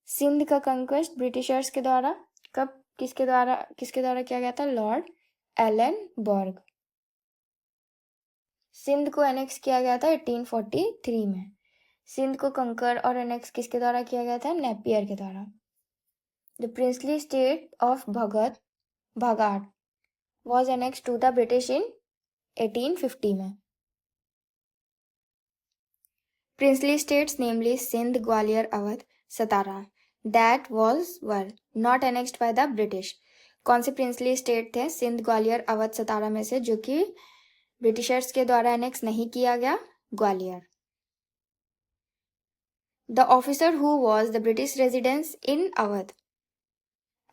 Sindh का कंक्वेस्ट ब्रिटिशर्स के द्वारा कब, किसके द्वारा किया गया था? लॉर्ड एलन बर्ग. सिंध को एनेक्स किया गया था 1843 में. सिंध को कंकर और एनेक्स किसके द्वारा किया गया था? नेपियर के द्वारा. The princely state of Bhagat was annex to the British in 1850 में. Princely states namely Sindh, Gwalior, Awadh, Satara that were not annexed by the British. कौन से प्रिंसली स्टेट थे सिंध, ग्वालियर, अवध, सतारा में से जो कि ब्रिटिशर्स के द्वारा एनेक्स नहीं किया गया? Gwalior. The officer who was the British residence in Awadh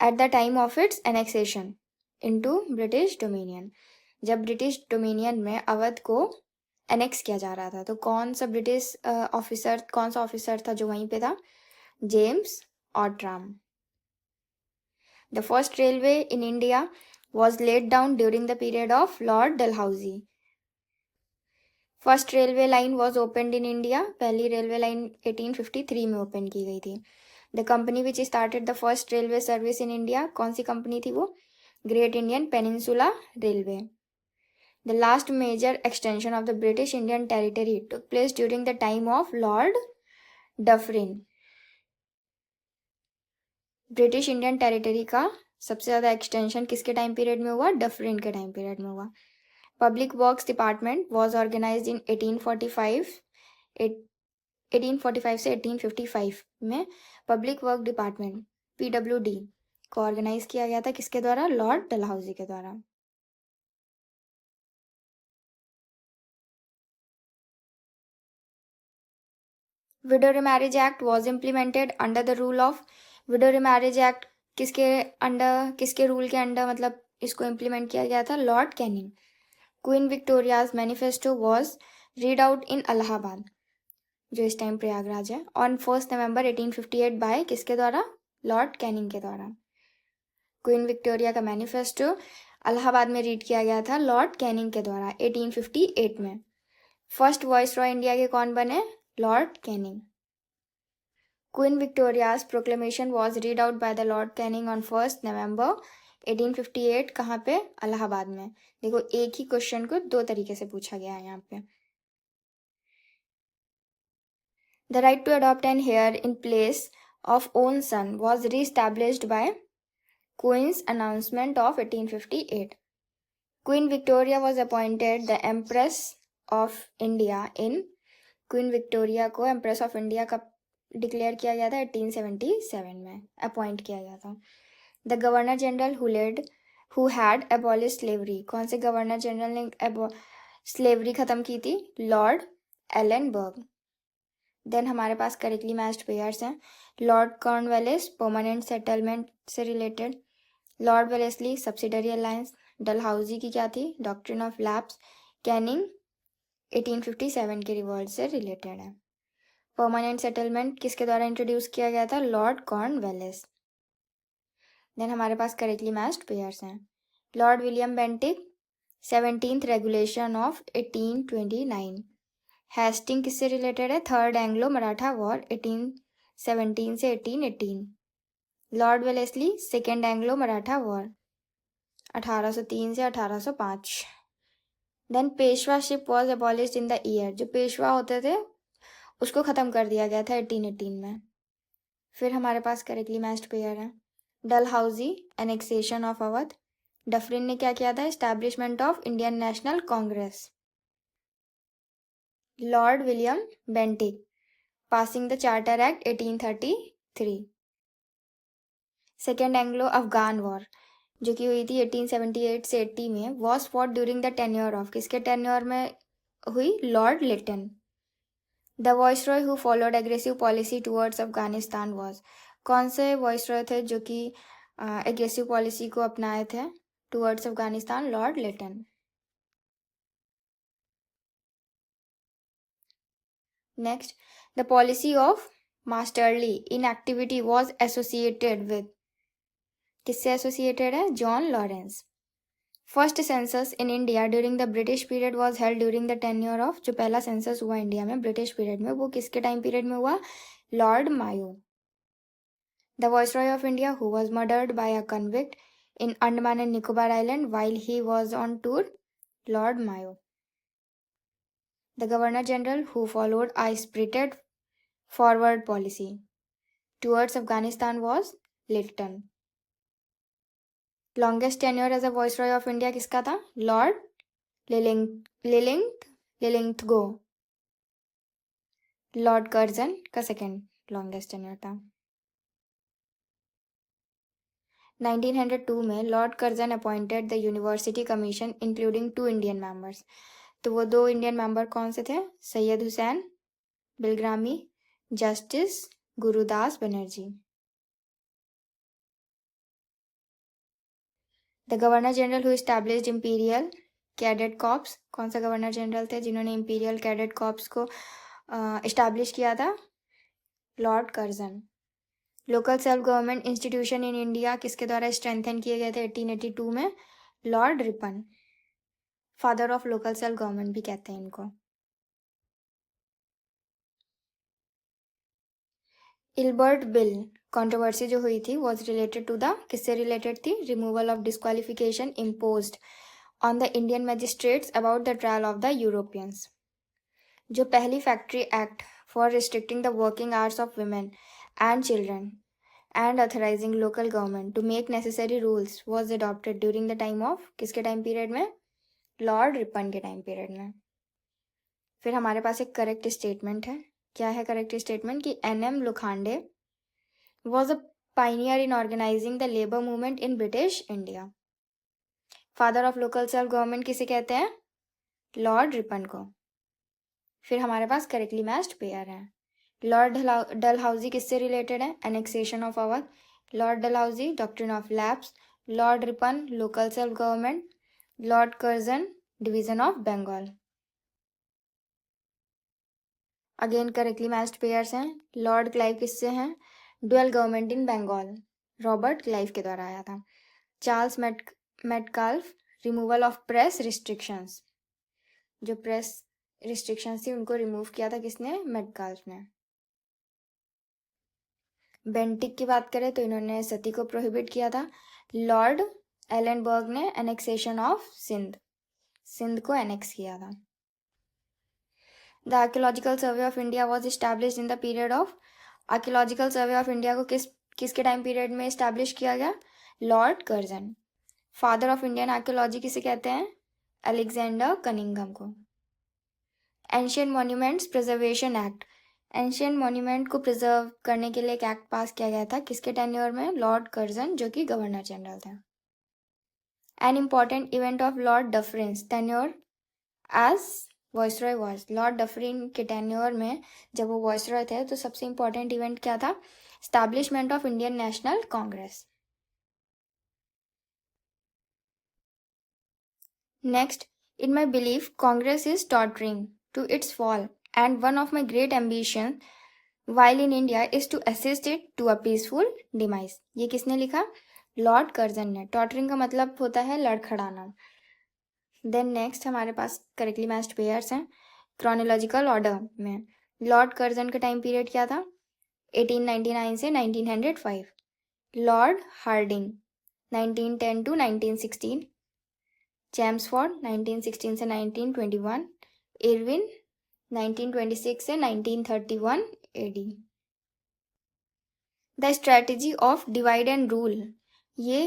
eight the time of its annexation into British dominion. जब ब्रिटिश डोमिनियन में अवध को एनेक्स किया जा रहा था तो कौन सा ऑफिसर था जो वहीं पे था? James ऑट्राम. The first railway in India was laid down during the period of Lord Dalhousie. First railway line was opened in India. पहली रेलवे लाइन 1853 में ओपन की गई थी. The company which started the first railway service in India, कौन सी company थी वो? Great Indian Peninsula Railway. The last major extension of the British Indian Territory took place during the time of Lord Dufferin. British Indian territory का सबसे ज़्यादा extension किसके time period में हुआ? Dufferin के टाइम पीरियड में हुआ. Public works department was organised in 1845 से 1855 में. पब्लिक वर्क डिपार्टमेंट PWD को ऑर्गेनाइज किया गया था किसके द्वारा? लॉर्ड डलहौजी के द्वारा. Widow remarriage act was implemented under the rule of. Widow remarriage act किसके रूल के अंडर मतलब इसको इम्प्लीमेंट किया गया था? Lord Canning. Queen Victoria's manifesto was read out in Allahabad, जो इस टाइम प्रयागराज है, ऑन 1 नवंबर 1858 बाय किसके द्वारा? लॉर्ड कैनिंग के द्वारा. क्वीन विक्टोरिया का मैनिफेस्टो इलाहाबाद में रीड किया गया था लॉर्ड कैनिंग के द्वारा 1858 में. फर्स्ट वॉइसरॉय इंडिया के कौन बने? Lord Canning. Queen Victoria's proclamation was read out by the Lord Canning on 1 नवंबर 1858. कहाँ पे? इलाहाबाद में. देखो एक ही क्वेश्चन को दो तरीके से पूछा गया है यहाँ पे. The right to adopt an heir in place of own son was reestablished by queen's announcement of 1858. Queen Victoria was appointed the empress of India in. Queen Victoria को एम्प्रेस ऑफ इंडिया का declare किया गया था 1877 में, appoint किया गया था. The governor general who had abolish slavery. कौन से गवर्नर जनरल ने स्लेवरी खत्म की थी? लॉर्ड एलन बर्ग. देन हमारे पास करेक्टली मैच्ड पेयर्स हैं. लॉर्ड कॉर्नवालिस परमानेंट सेटलमेंट से related. Lord Wellesley subsidiary alliance. Dalhousie की क्या थी? Doctrine of lapse. कैनिंग 1857 के रिवॉल्ट से रिलेटेड है. परमानेंट सेटलमेंट किसके द्वारा इंट्रोड्यूस किया गया था? Lord Cornwallis. देन हमारे पास करेक्टली मैच्ड पेयर्स हैं. Lord William Bentinck 17th regulation of 1829. Hasting किससे रिलेटेड है? थर्ड एंग्लो मराठा वॉर 1817 से 1818. Lord Wellesley second Anglo Maratha war 1803 से 1805. Then Peshwaship was abolished in the year. जो पेशवा होते थे उसको ख़त्म कर दिया गया था 1818 में. फिर हमारे पास करेक्टली मैच्ड पेयर है. Dalhousie annexation of Awadh. Dufferin ने क्या किया था? Establishment of Indian National Congress. Lord William Bentinck, passing the charter act 1833। Second Anglo Afghan war जो कि हुई थी 1878 से 80 में, was fought during the tenure of, किसके टेन्योर में हुई? Lord Lytton. The viceroy who followed aggressive policy towards Afghanistan was, कौन से वॉइसरॉय थे जो कि एग्रेसिव पॉलिसी को अपनाए थे towards Afghanistan? Lord Lytton. Next, the policy of masterly inactivity was associated with, किससे एसोसिएटेड है? John Lawrence. First census in India during the British period was held during the tenure of, जो पहला census हुआ India में British period में, वो किसके time period में हुआ? Lord Mayo. The viceroy of India who was murdered by a convict in Andaman and Nicobar island while he was on tour? Lord Mayo. The governor general who followed a spirited forward policy towards Afghanistan was Lytton. Longest tenure as a viceroy of India किसका था? Lord Linlithgow. Lord Curzon का second longest tenure था। 1902 में Lord Curzon appointed the university commission including 2 Indian members, तो वो 2 Indian member कौन से थे? Syed Hussain Bilgrami, justice Gurudas Banerjee. The governor general who established imperial cadet corps, कौन सा गवर्नर जनरल थे जिन्होंने इंपीरियल कैडेट कॉर्प्स को एस्टैब्लिश किया था? Lord Curzon. Local self government institution in India किसके द्वारा स्ट्रेंथन किए गए थे 1882 में? Lord Ripon. Father of local self government भी कहते हैं इनको। इल्बर्ट बिल कंट्रोवर्सी जो हुई थी वॉज रिलेटेड टू द, किससे रिलेटेड थी? Removal of disqualification imposed on the Indian magistrates about the trial of the Europeans. जो पहली factory act for restricting the working hours of women and children and authorizing local government to make necessary rules was adopted during the time of, किसके time period में? Lord Ripon के time period में। फिर हमारे पास एक correct statement है। क्या है करेक्ट स्टेटमेंट? कि N M. Lokhande was a pioneer in organizing the labor movement in British India. Father of local self government किसे कहते हैं? लॉर्ड रिपन को। फिर हमारे पास करेक्टली मैच्ड पेयर है। लॉर्ड डलहौजी किससे रिलेटेड है? Annexation of Awadh. Lord Dalhousie doctrine of lapse. Lord Ripon local self government. Lord Curzon division of Bengal. Again correctly matched pairs हैं। लॉर्ड क्लाइव किससे हैं? Dual government in Bengal, Robert Clive के द्वारा आया था। Charles Metcalfe removal of press restrictions, जो press restrictions थी उनको रिमूव किया था किसने? मेटकाल्फ ने। बेंटिक की बात करें तो इन्होंने सती को प्रोहिबिट किया था। लॉर्ड एलनबर्ग ने एनेक्सेशन ऑफ सिंध को एनेक्स किया था। The archaeological survey of India was establish in the period of, archaeological survey of India को किसके टाइम पीरियड में इस्टेब्लिश किया गया? Lord Curzon. Father of Indian archaeology किसे कहते हैं? अलेक्जेंडर कनिंघम को। Ancient monuments preservation act, ancient monument को प्रिजर्व करने के लिए एक एक्ट पास किया गया था किसके टेन्योर में? लॉर्ड कर्जन, जो कि गवर्नर जनरल थे। An important event of Lord Dufferin's tenure as viceroy was, Lord Dufferin के टेन्योर में जब वो वॉइसरॉय थे तो सबसे इम्पॉर्टेंट इवेंट क्या था? Establishment of Indian National Congress. Next, in my belief, Congress is tottering to its fall, and one of my great ambitions while in India is to assist it to a peaceful demise. ये किसने लिखा? Lord Curzon ने। Tottering का मतलब होता है लड़खड़ाना। Then next हमारे पास करेक्टली मैच्ड पेयर्स हैं क्रोनोलॉजिकल ऑर्डर में। लॉर्ड कर्जन का टाइम पीरियड क्या था? 1899 से 1905। Lord Hardinge 1910 to 1916। चैम्सफोर्ड 1916 से 1921। इरविन 1926 से 1931 AD. The strategy of divide and rule, ये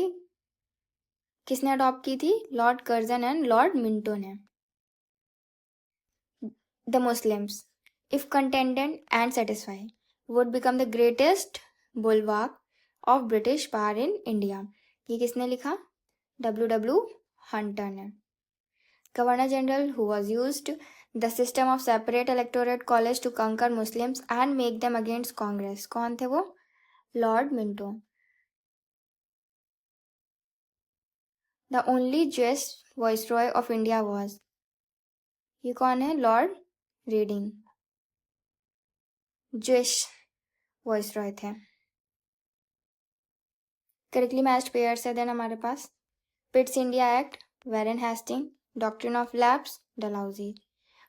किसने अडॉप्ट की थी? Lord Curzon and Lord Minto ने. The Muslims, if contented and satisfied, would become the greatest bulwark of British power in India. ये किसने लिखा? W. हंटर ने. Governor General who was used the system of separate electorate college to conquer Muslims and make them against Congress. कौन थे वो? Lord Minto. The only Jewish viceroy of India was. ये कौन है? Lord Reading. Jewish viceroy थे. Correctly matched pairs है then हमारे पास. Pitt's India Act, Warren Hasting. Doctrine of lapse, Dalhousie.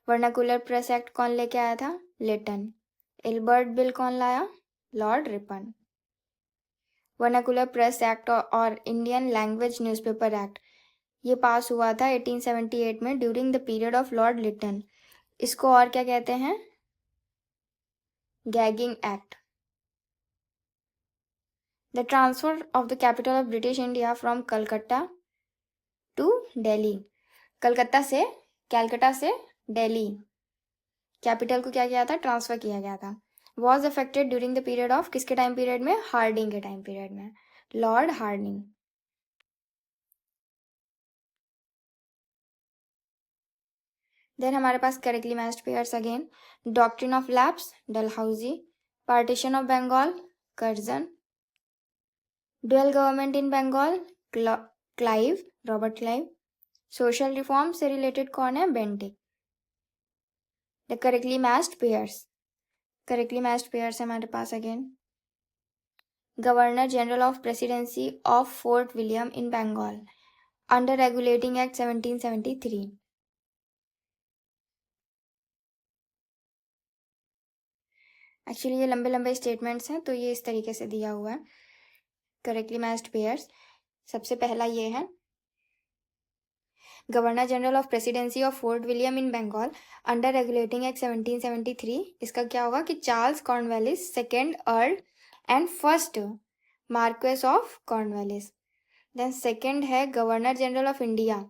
Vernacular Press Act कौन लेके आया था? लिटन. इलबर्ट बिल कौन लाया? Lord Ripon. Vernacular Press Act और इंडियन लैंग्वेज न्यूज़पेपर एक्ट ये पास हुआ था 1878 में during the period of Lord Lytton. इसको और क्या कहते हैं? Gagging act. The transfer of the capital of British India from Calcutta to Delhi. Calcutta से कैलकटा से दिल्ली कैपिटल को क्या किया था? ट्रांसफर किया गया था. Was affected during the period of किसके टाइम पीरियड में? हार्डिंग के टाइम पीरियड में. Lord Hardinge. देन हमारे पास correctly matched pairs again. Doctrine of lapse, Dalhousie. Partition of Bengal, Curzon. Dual government in Bengal, Clive, Robert Clive. Social reform से related कौन है? Bentinck. The correctly matched pairs. Correctly matched pairs है हमारे पास again. Governor general of presidency of Fort William in Bengal under regulating act 1773. Actually ये लंबे लंबे statements हैं तो ये इस तरीके से दिया हुआ है. Correctly matched pairs. सबसे पहला ये है governor general of presidency of Fort William in Bengal under regulating act 1773. इसका क्या होगा कि Charles Cornwallis second Earl and first Marquess of Cornwallis. Then second है गवर्नर जनरल ऑफ इंडिया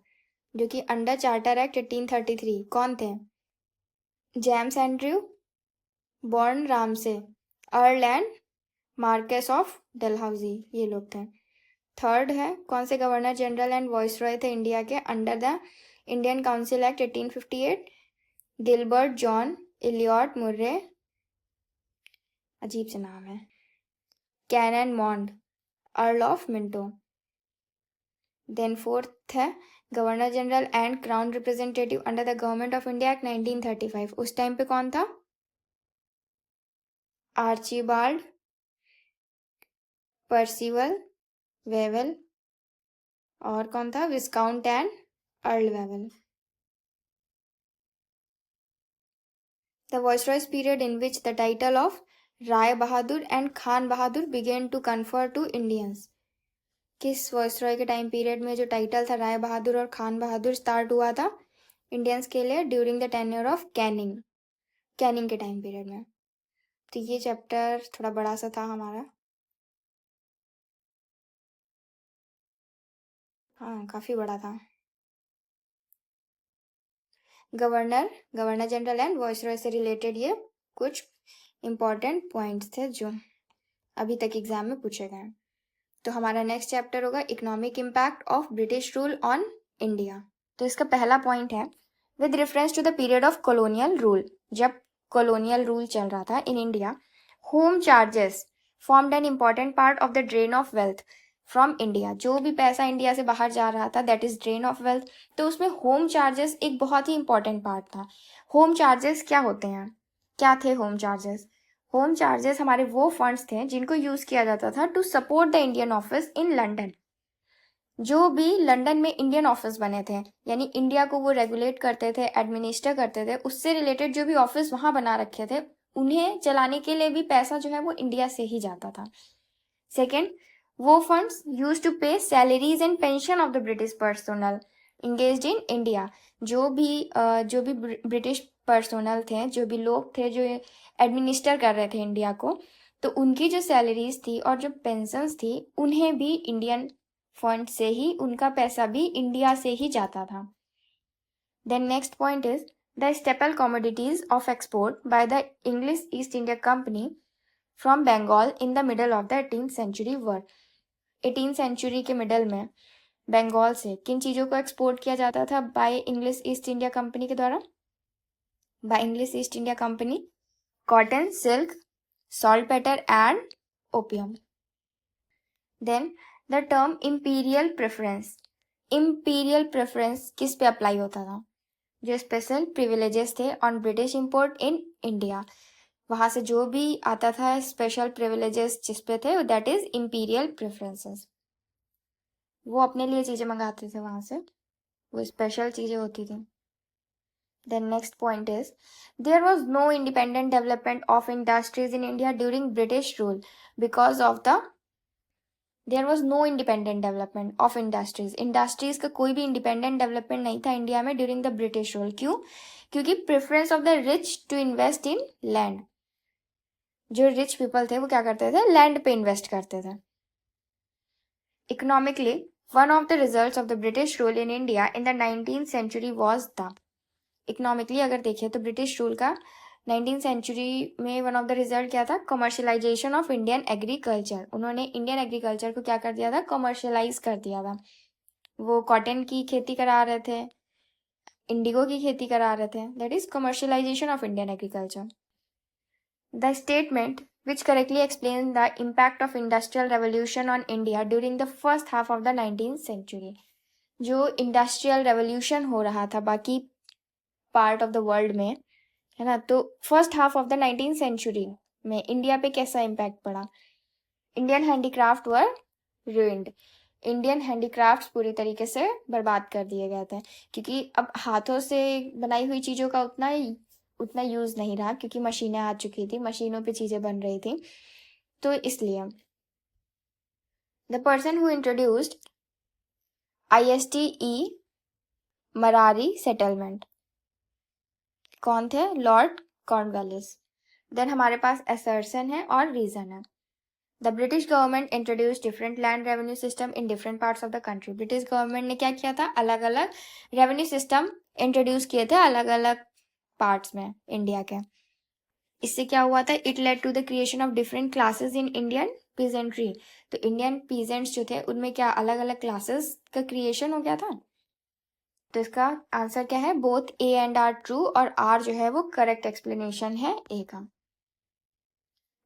जो कि अंडर चार्टर एक्ट 1833. कौन थे? James Andrew, Broun Ramsay, Earl and Marquess of Dalhousie. ये लोग थे. थर्ड है कौन से गवर्नर जनरल एंड वॉइसरॉय थे इंडिया के under the Indian Council Act 1858? Gilbert John Elliot Murray, अजीब से नाम है. Kynynmound, Earl of Minto. Then fourth है governor general and crown representative under the Government of India Act 1935. उस time पे कौन था? Archibald Percival Wavell. और कौन था? Viscount and earl Wavell. The viceroy's period in which the title of Rai Bahadur and Khan Bahadur began to confer to Indians. किस viceroy के time period में जो टाइटल था राय बहादुर और खान बहादुर स्टार्ट हुआ था इंडियंस के लिए? During the tenure of Canning. Canning के टाइम पीरियड में. तो ये चैप्टर थोड़ा बड़ा सा था हमारा. हाँ काफ़ी बड़ा था. गवर्नर जनरल एंड वॉइसरॉय से रिलेटेड ये कुछ इम्पॉर्टेंट पॉइंट्स थे जो अभी तक एग्जाम में पूछे गए. तो हमारा नेक्स्ट चैप्टर होगा economic impact of British rule on India. तो इसका पहला पॉइंट है with reference to the period of colonial rule. जब कॉलोनियल रूल चल रहा था in India, home charges formed an important part of the drain of wealth from India. जो भी पैसा इंडिया से बाहर जा रहा था that is drain of wealth. तो उसमें होम चार्जेस एक बहुत ही इंपॉर्टेंट पार्ट था. होम चार्जेस क्या होते हैं? क्या थे होम चार्जेस? होम चार्जेस हमारे वो फंड्स थे जिनको यूज किया जाता था to support the Indian office in London. जो भी लंदन में इंडियन ऑफिस बने थे यानी इंडिया को वो रेगुलेट करते थे, एडमिनिस्टर करते थे, उससे रिलेटेड जो भी ऑफिस वहाँ बना रखे थे उन्हें चलाने के लिए भी पैसा जो है वो इंडिया से ही जाता था. सेकेंड, वो फंड्स यूज टू पे salaries and pension of the British personal engaged in India. जो भी ब्रिटिश पर्सनल थे, जो भी लोग थे जो एडमिनिस्टर कर रहे थे इंडिया को, तो उनकी जो सैलरीज थी और जो पेंशन्स थी उन्हें भी इंडियन फंड से ही उनका पैसा भी इंडिया से ही जाता था. Then next point is the staple commodities of export by the English East India company from Bengal in the middle of the 18th century were. 18th century के मिडल में बंगाल से किन चीज़ों को एक्सपोर्ट किया जाता था by English East India company के द्वारा? By English East India company cotton, silk, saltpetre and opium. Then the term imperial preference. Imperial preference किस पे अप्लाई होता था? जो स्पेशल प्रिविलेजेस थे on British import in India, वहाँ से जो भी आता था स्पेशल प्रिविलेजेस जिस पे थे, दैट इज इंपीरियल प्रेफरेंसेस. वो अपने लिए चीज़ें मंगाते थे वहाँ से, वो स्पेशल चीज़ें होती थी. Then next point is there was no independent development of industries in India during British rule because of the there was no independent development of industries. Industries का कोई भी इंडिपेंडेंट डेवलपमेंट नहीं था इंडिया में during the British rule. क्यों? क्योंकि preference of the rich to invest in land. जो rich people थे वो क्या करते थे? लैंड पे इन्वेस्ट करते थे. Economically one of the results of the British rule in India in the 19th century was the. Economically अगर देखें तो ब्रिटिश रूल का 19th सेंचुरी में वन ऑफ द रिजल्ट क्या था? Commercialisation of Indian agriculture. उन्होंने इंडियन एग्रीकल्चर को क्या कर दिया था? कमर्शलाइज कर दिया था. वो कॉटन की खेती करा रहे थे, इंडिगो की खेती करा रहे थे. That is commercialisation of Indian agriculture. The statement which correctly explains the impact of industrial revolution on India during the first half of the 19th century. जो इंडस्ट्रियल रेवोल्यूशन हो रहा था बाकी पार्ट ऑफ द वर्ल्ड में, है ना, तो first half of the 19th century में इंडिया पे कैसा इम्पैक्ट पड़ा? Indian handicraft were ruined. Indian handicrafts पूरी तरीके से बर्बाद कर दिए गए थे, क्योंकि अब हाथों से बनाई हुई चीज़ों का उतना यूज़ नहीं रहा, क्योंकि मशीनें आ चुकी थी, मशीनों पे चीज़ें बन रही थी. तो इसलिए the person who introduced ISTE Merari settlement कौन थे? Lord Cornwallis. देन हमारे पास असर्शन है और रीजन है. The British government introduce different land revenue system in different parts of the country. British government ने क्या किया था? अलग अलग रेवेन्यू सिस्टम इंट्रोड्यूस किए थे अलग अलग पार्ट्स में इंडिया के. इससे क्या हुआ था? It led to the creation of different classes in Indian peasantry. तो इंडियन पीजेंट्स जो थे उनमें क्या अलग अलग क्लासेस का क्रिएशन हो गया था. तो इसका आंसर क्या है? Both A and R true, और आर जो है वो करेक्ट एक्सप्लेनेशन है ए का.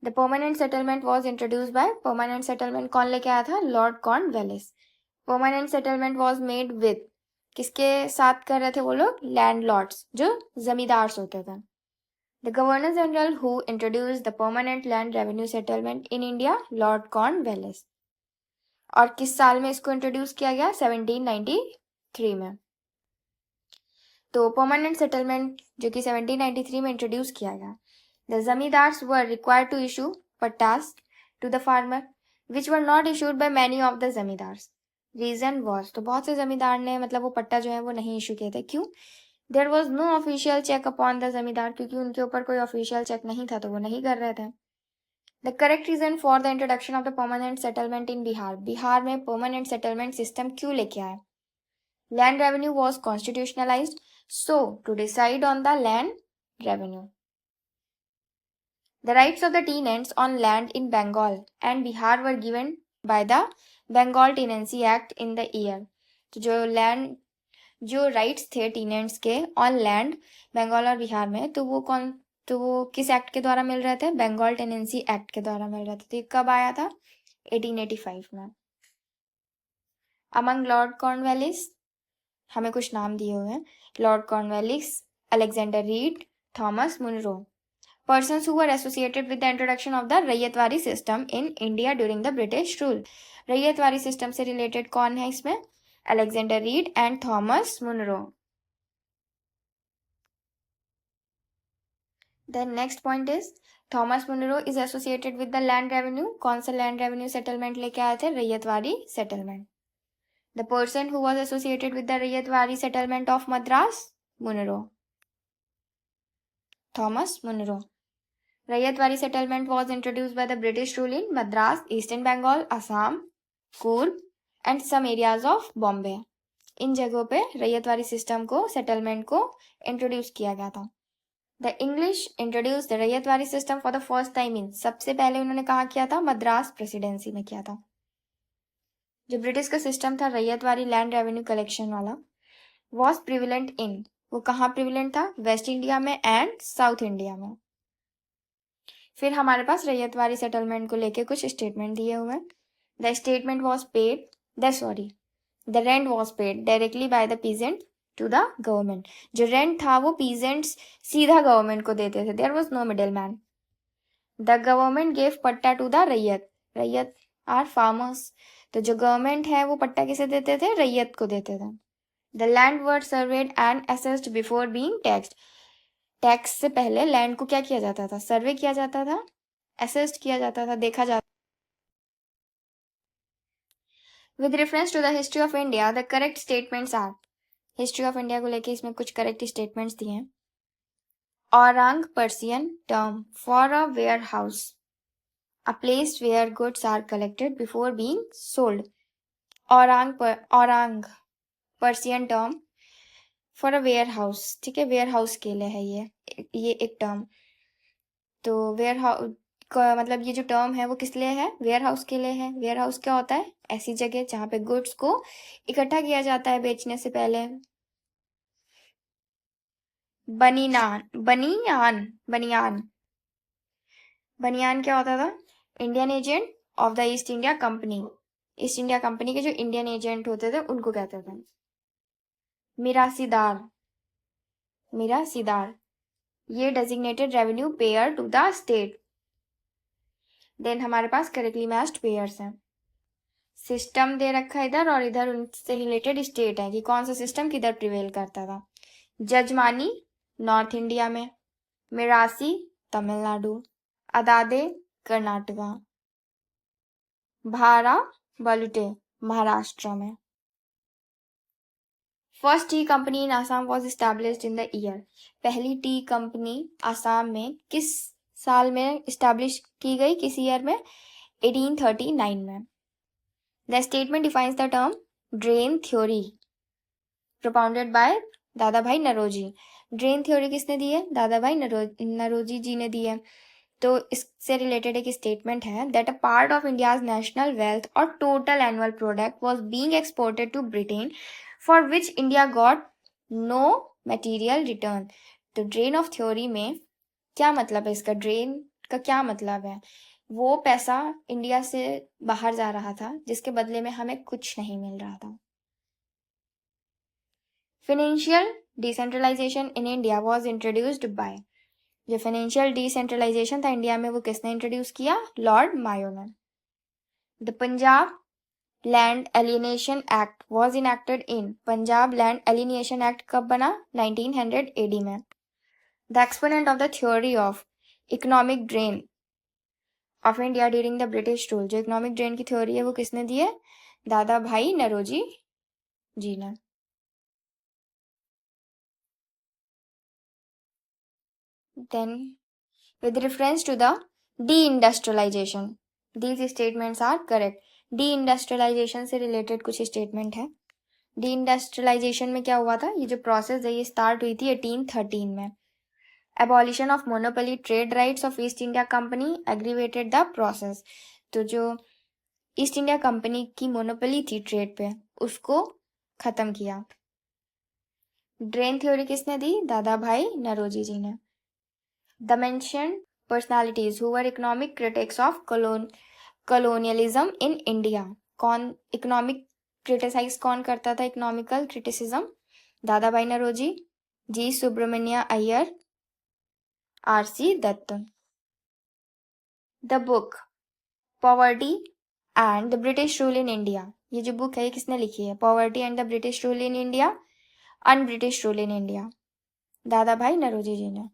The permanent settlement was introduce by. Permanent settlement कौन लेके आया था? Lord Cornwallis. Permanent settlement was made with. किसके साथ कर रहे थे वो लोग? लैंड लॉर्ड्स, जो जमींदार होते थे. The Governor General who introduced the permanent land revenue settlement in India, Lord Cornwallis. और किस साल में इसको इंट्रोड्यूस किया गया? 1793 में. तो परमानेंट सेटलमेंट जो कि 1793 में इंट्रोड्यूस किया गया. The zamindars were required to issue pattas to the farmer, which were not issued by many of the zamindars. Reason was, तो बहुत से जमींदार ने मतलब वो पट्टा जो है वो नहीं इशू किए थे. क्यों? There was no official check upon the zamindar, क्योंकि उनके ऊपर कोई ऑफिशियल चेक नहीं था तो वो नहीं कर रहे थे. The correct reason for the introduction of the permanent settlement in Bihar. Bihar में परमानेंट सेटलमेंट सिस्टम क्यों लेके आए? Land revenue was constitutionalised, so to decide on the land revenue. The rights of the tenants on land in Bengal and Bihar were given by the Bengal tenancy act in the year. तो जो rights थे tenants के on land Bengal और बिहार में, तो वो किस act के द्वारा मिल रहे थे? बंगाल टेनेंसी एक्ट के द्वारा मिल रहे थे. तो ये कब आया था? 1885 में. अमंग लॉर्ड कॉर्नवालिस हमें कुछ नाम दिए हुए हैं. Lord Cornwallis, Alexander Read, Thomas Munro. Persons who were associated with the introduction of the Ryotwari system in India during the British rule. Ryotwari system से रिलेटेड कौन है इसमें? Alexander Reed and Thomas Munro. Then next point is Thomas Munro is associated with the land revenue. कौन सा land revenue settlement लेके आए थे? Ryotwari settlement. The person who was associated with the ryotwari settlement of Madras, Munro. Thomas Munro. Ryotwari settlement was introduced by the British rule in Madras, Eastern Bengal, Assam, Coorg and some areas of Bombay. इन जगहों पे Ryotwari system को, settlement को introduce किया गया था। The English introduce the Ryotwari system for the first time in, सबसे पहले उन्होंने कहा किया था, मद्रास प्रेसिडेंसी में किया था। जो ब्रिटिश का सिस्टम था रैयतवाड़ी लैंड रेवेन्यू कलेक्शन वाला, वॉज प्रिविलेंट इन, वो कहाँ प्रिविलेंट था, वेस्ट इंडिया में एंड साउथ इंडिया में। फिर हमारे पास रैयतवाड़ी सेटलमेंट को लेके कुछ स्टेटमेंट दिए हुए हैं। The statement was paid the rent was paid directly by the peasant to the government. जो रेंट था वो पीजेंट्स सीधा गवर्नमेंट को देते थे, there was no middle man. The government gave patta to the ryot or farmers, तो जो गवर्नमेंट है वो पट्टा किसे देते थे, रैयत को देते थे। The land were served and assessed before being taxed, tax से पहले लैंड को क्या किया जाता था, सर्वे किया जाता था, असेस्ड किया जाता था, देखा जाता। With reference to the history of India the correct statements are, history of India को लेके इसमें कुछ करेक्ट स्टेटमेंट्स दिए हैं। Aurang Persian term for a warehouse, a place where goods are collected before being sold. Aurang Persian term for a warehouse, ठीक है, ware house के लिए है ये एक टर्म। तो वेयर हाउस का मतलब ये जो टर्म है वो किस लिए है, वेयर हाउस के लिए है। वेयर हाउस क्या होता है, ऐसी जगह जहाँ पे गुड्स को इकट्ठा किया जाता है बेचने से पहले। बनियान क्या होता था, Indian agent of the East India company, East India company के जो इंडियन एजेंट होते थे उनको कहते थे। मिरासीदार ये designated revenue payer to the state. Then हमारे पास करेक्टली मैच्ड पेयर्स हैं। सिस्टम दे रखा है इधर और इधर उनसे रिलेटेड स्टेट है कि कौन सा सिस्टम किधर प्रिवेल करता था। जजमानी नॉर्थ इंडिया में, मिरासी तमिलनाडु, अदादे कर्नाटका, भारा बलुटे महाराष्ट्र में। First T company in Assam was established in the year, पहली टी कंपनी आसाम में किस साल में एस्टैब्लिश की गई, किस ईयर में, 1839 में। The statement defines the term drain theory propounded bye दादा भाई नरोजी। ड्रेन थ्योरी किसने दी है, दादा भाई नरोजी जी ने दी है। तो इससे रिलेटेड एक स्टेटमेंट है that a part of India's national wealth or total annual product was being exported to Britain for which India got no material return. तो ड्रेन ऑफ थ्योरी में क्या मतलब है, इसका ड्रेन का क्या मतलब है, वो पैसा इंडिया से बाहर जा रहा था जिसके बदले में हमें कुछ नहीं मिल रहा था। Financial decentralization in India was introduced by, जो फाइनेंशियल डिसेंट्रलाइजेशन था इंडिया में वो किसने इंट्रोड्यूस किया, लॉर्ड मायो ने। The Punjab land alienation act was enacted in, Punjab land alienation act कब बना, 1900 AD में। The exponent of the theory of economic drain of India during the British rule, जो इकोनॉमिक ड्रेन की थ्योरी है वो किसने दी है, दादा भाई नरोजी जी ने। Then with reference to the deindustrialization, these statements are correct। deindustrialization से रिलेटेड कुछ स्टेटमेंट है। deindustrialization में क्या हुआ था, ये जो प्रोसेस है ये स्टार्ट हुई थी 1813 में। Abolition of monopoly trade rights of east India company aggravated the process, तो जो ईस्ट इंडिया कंपनी की मोनोपोली थी ट्रेड पे उसको खत्म किया। ड्रेन थ्योरी किसने दी, दादा भाई नरोजी जी ने। The mentioned personalities who were economic critics of colonialism in India, कौन इकोनॉमिक क्रिटिसाइज कौन करता था, economical criticism, Dada Bhai Naoroji, G Subramania Iyer, RC Dutt. The book poverty and the British rule in India, ये जो बुक है ये किसने लिखी है, poverty and the British rule in India, un British rule in India, Dada Bhai Naoroji ji ने।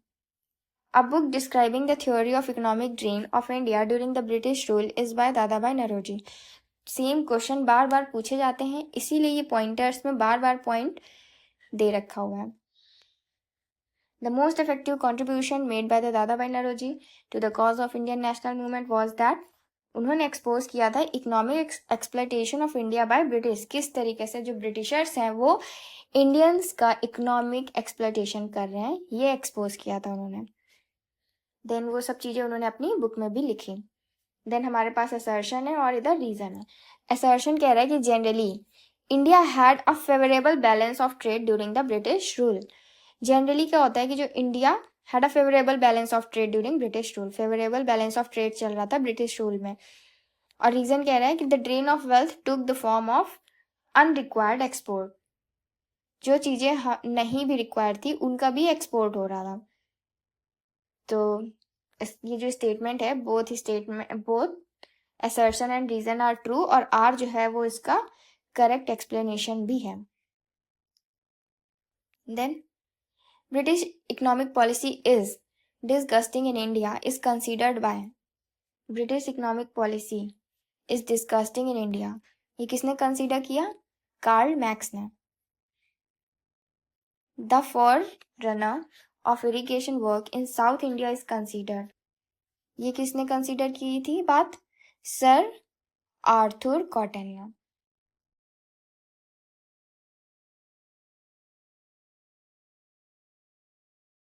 A book describing the theory of economic drain of India during the British rule is by Dadabhai Naoroji. Same question बार बार पूछे जाते हैं इसीलिए ये पॉइंटर्स में बार बार point दे रखा हुआ है। The most effective contribution made by the Dadabhai Naoroji to the cause of Indian national movement was that उन्होंने एक्सपोज किया था economic exploitation of India by British, किस तरीके से जो ब्रिटिशर्स हैं वो इंडियंस का इकोनॉमिक एक्सप्लॉयटेशन कर रहे हैं, ये एक्सपोज किया था उन्होंने। देन वो सब चीज़ें उन्होंने अपनी बुक में भी लिखी। देन हमारे पास असर्शन है और इधर रीज़न है। असर्शन कह रहा है कि generally India had a favourable balance of trade during the British rule. Generally क्या होता है कि जो India had a favourable balance of trade during British rule, favourable balance of trade चल रहा था ब्रिटिश रूल में। और रीज़न कह रहा है कि the drain of wealth took the form of unrequired export, जो चीज़ें नहीं भी रिक्वायर्ड थी उनका भी एक्सपोर्ट हो रहा था। तो ये जो स्टेटमेंट है, both assertion and reason are true, और आर जो है वो इसका करेक्ट एक्सप्लेनेशन भी है। Then British economic policy is disgusting in India is considered by, British economic policy is disgusting in India, ये किसने कंसीडर किया? कार्ल मैक्स ने। The forerunner of irrigation work in south India is considered, ये किसने consider की थी बात? Sir Arthur cotton ने।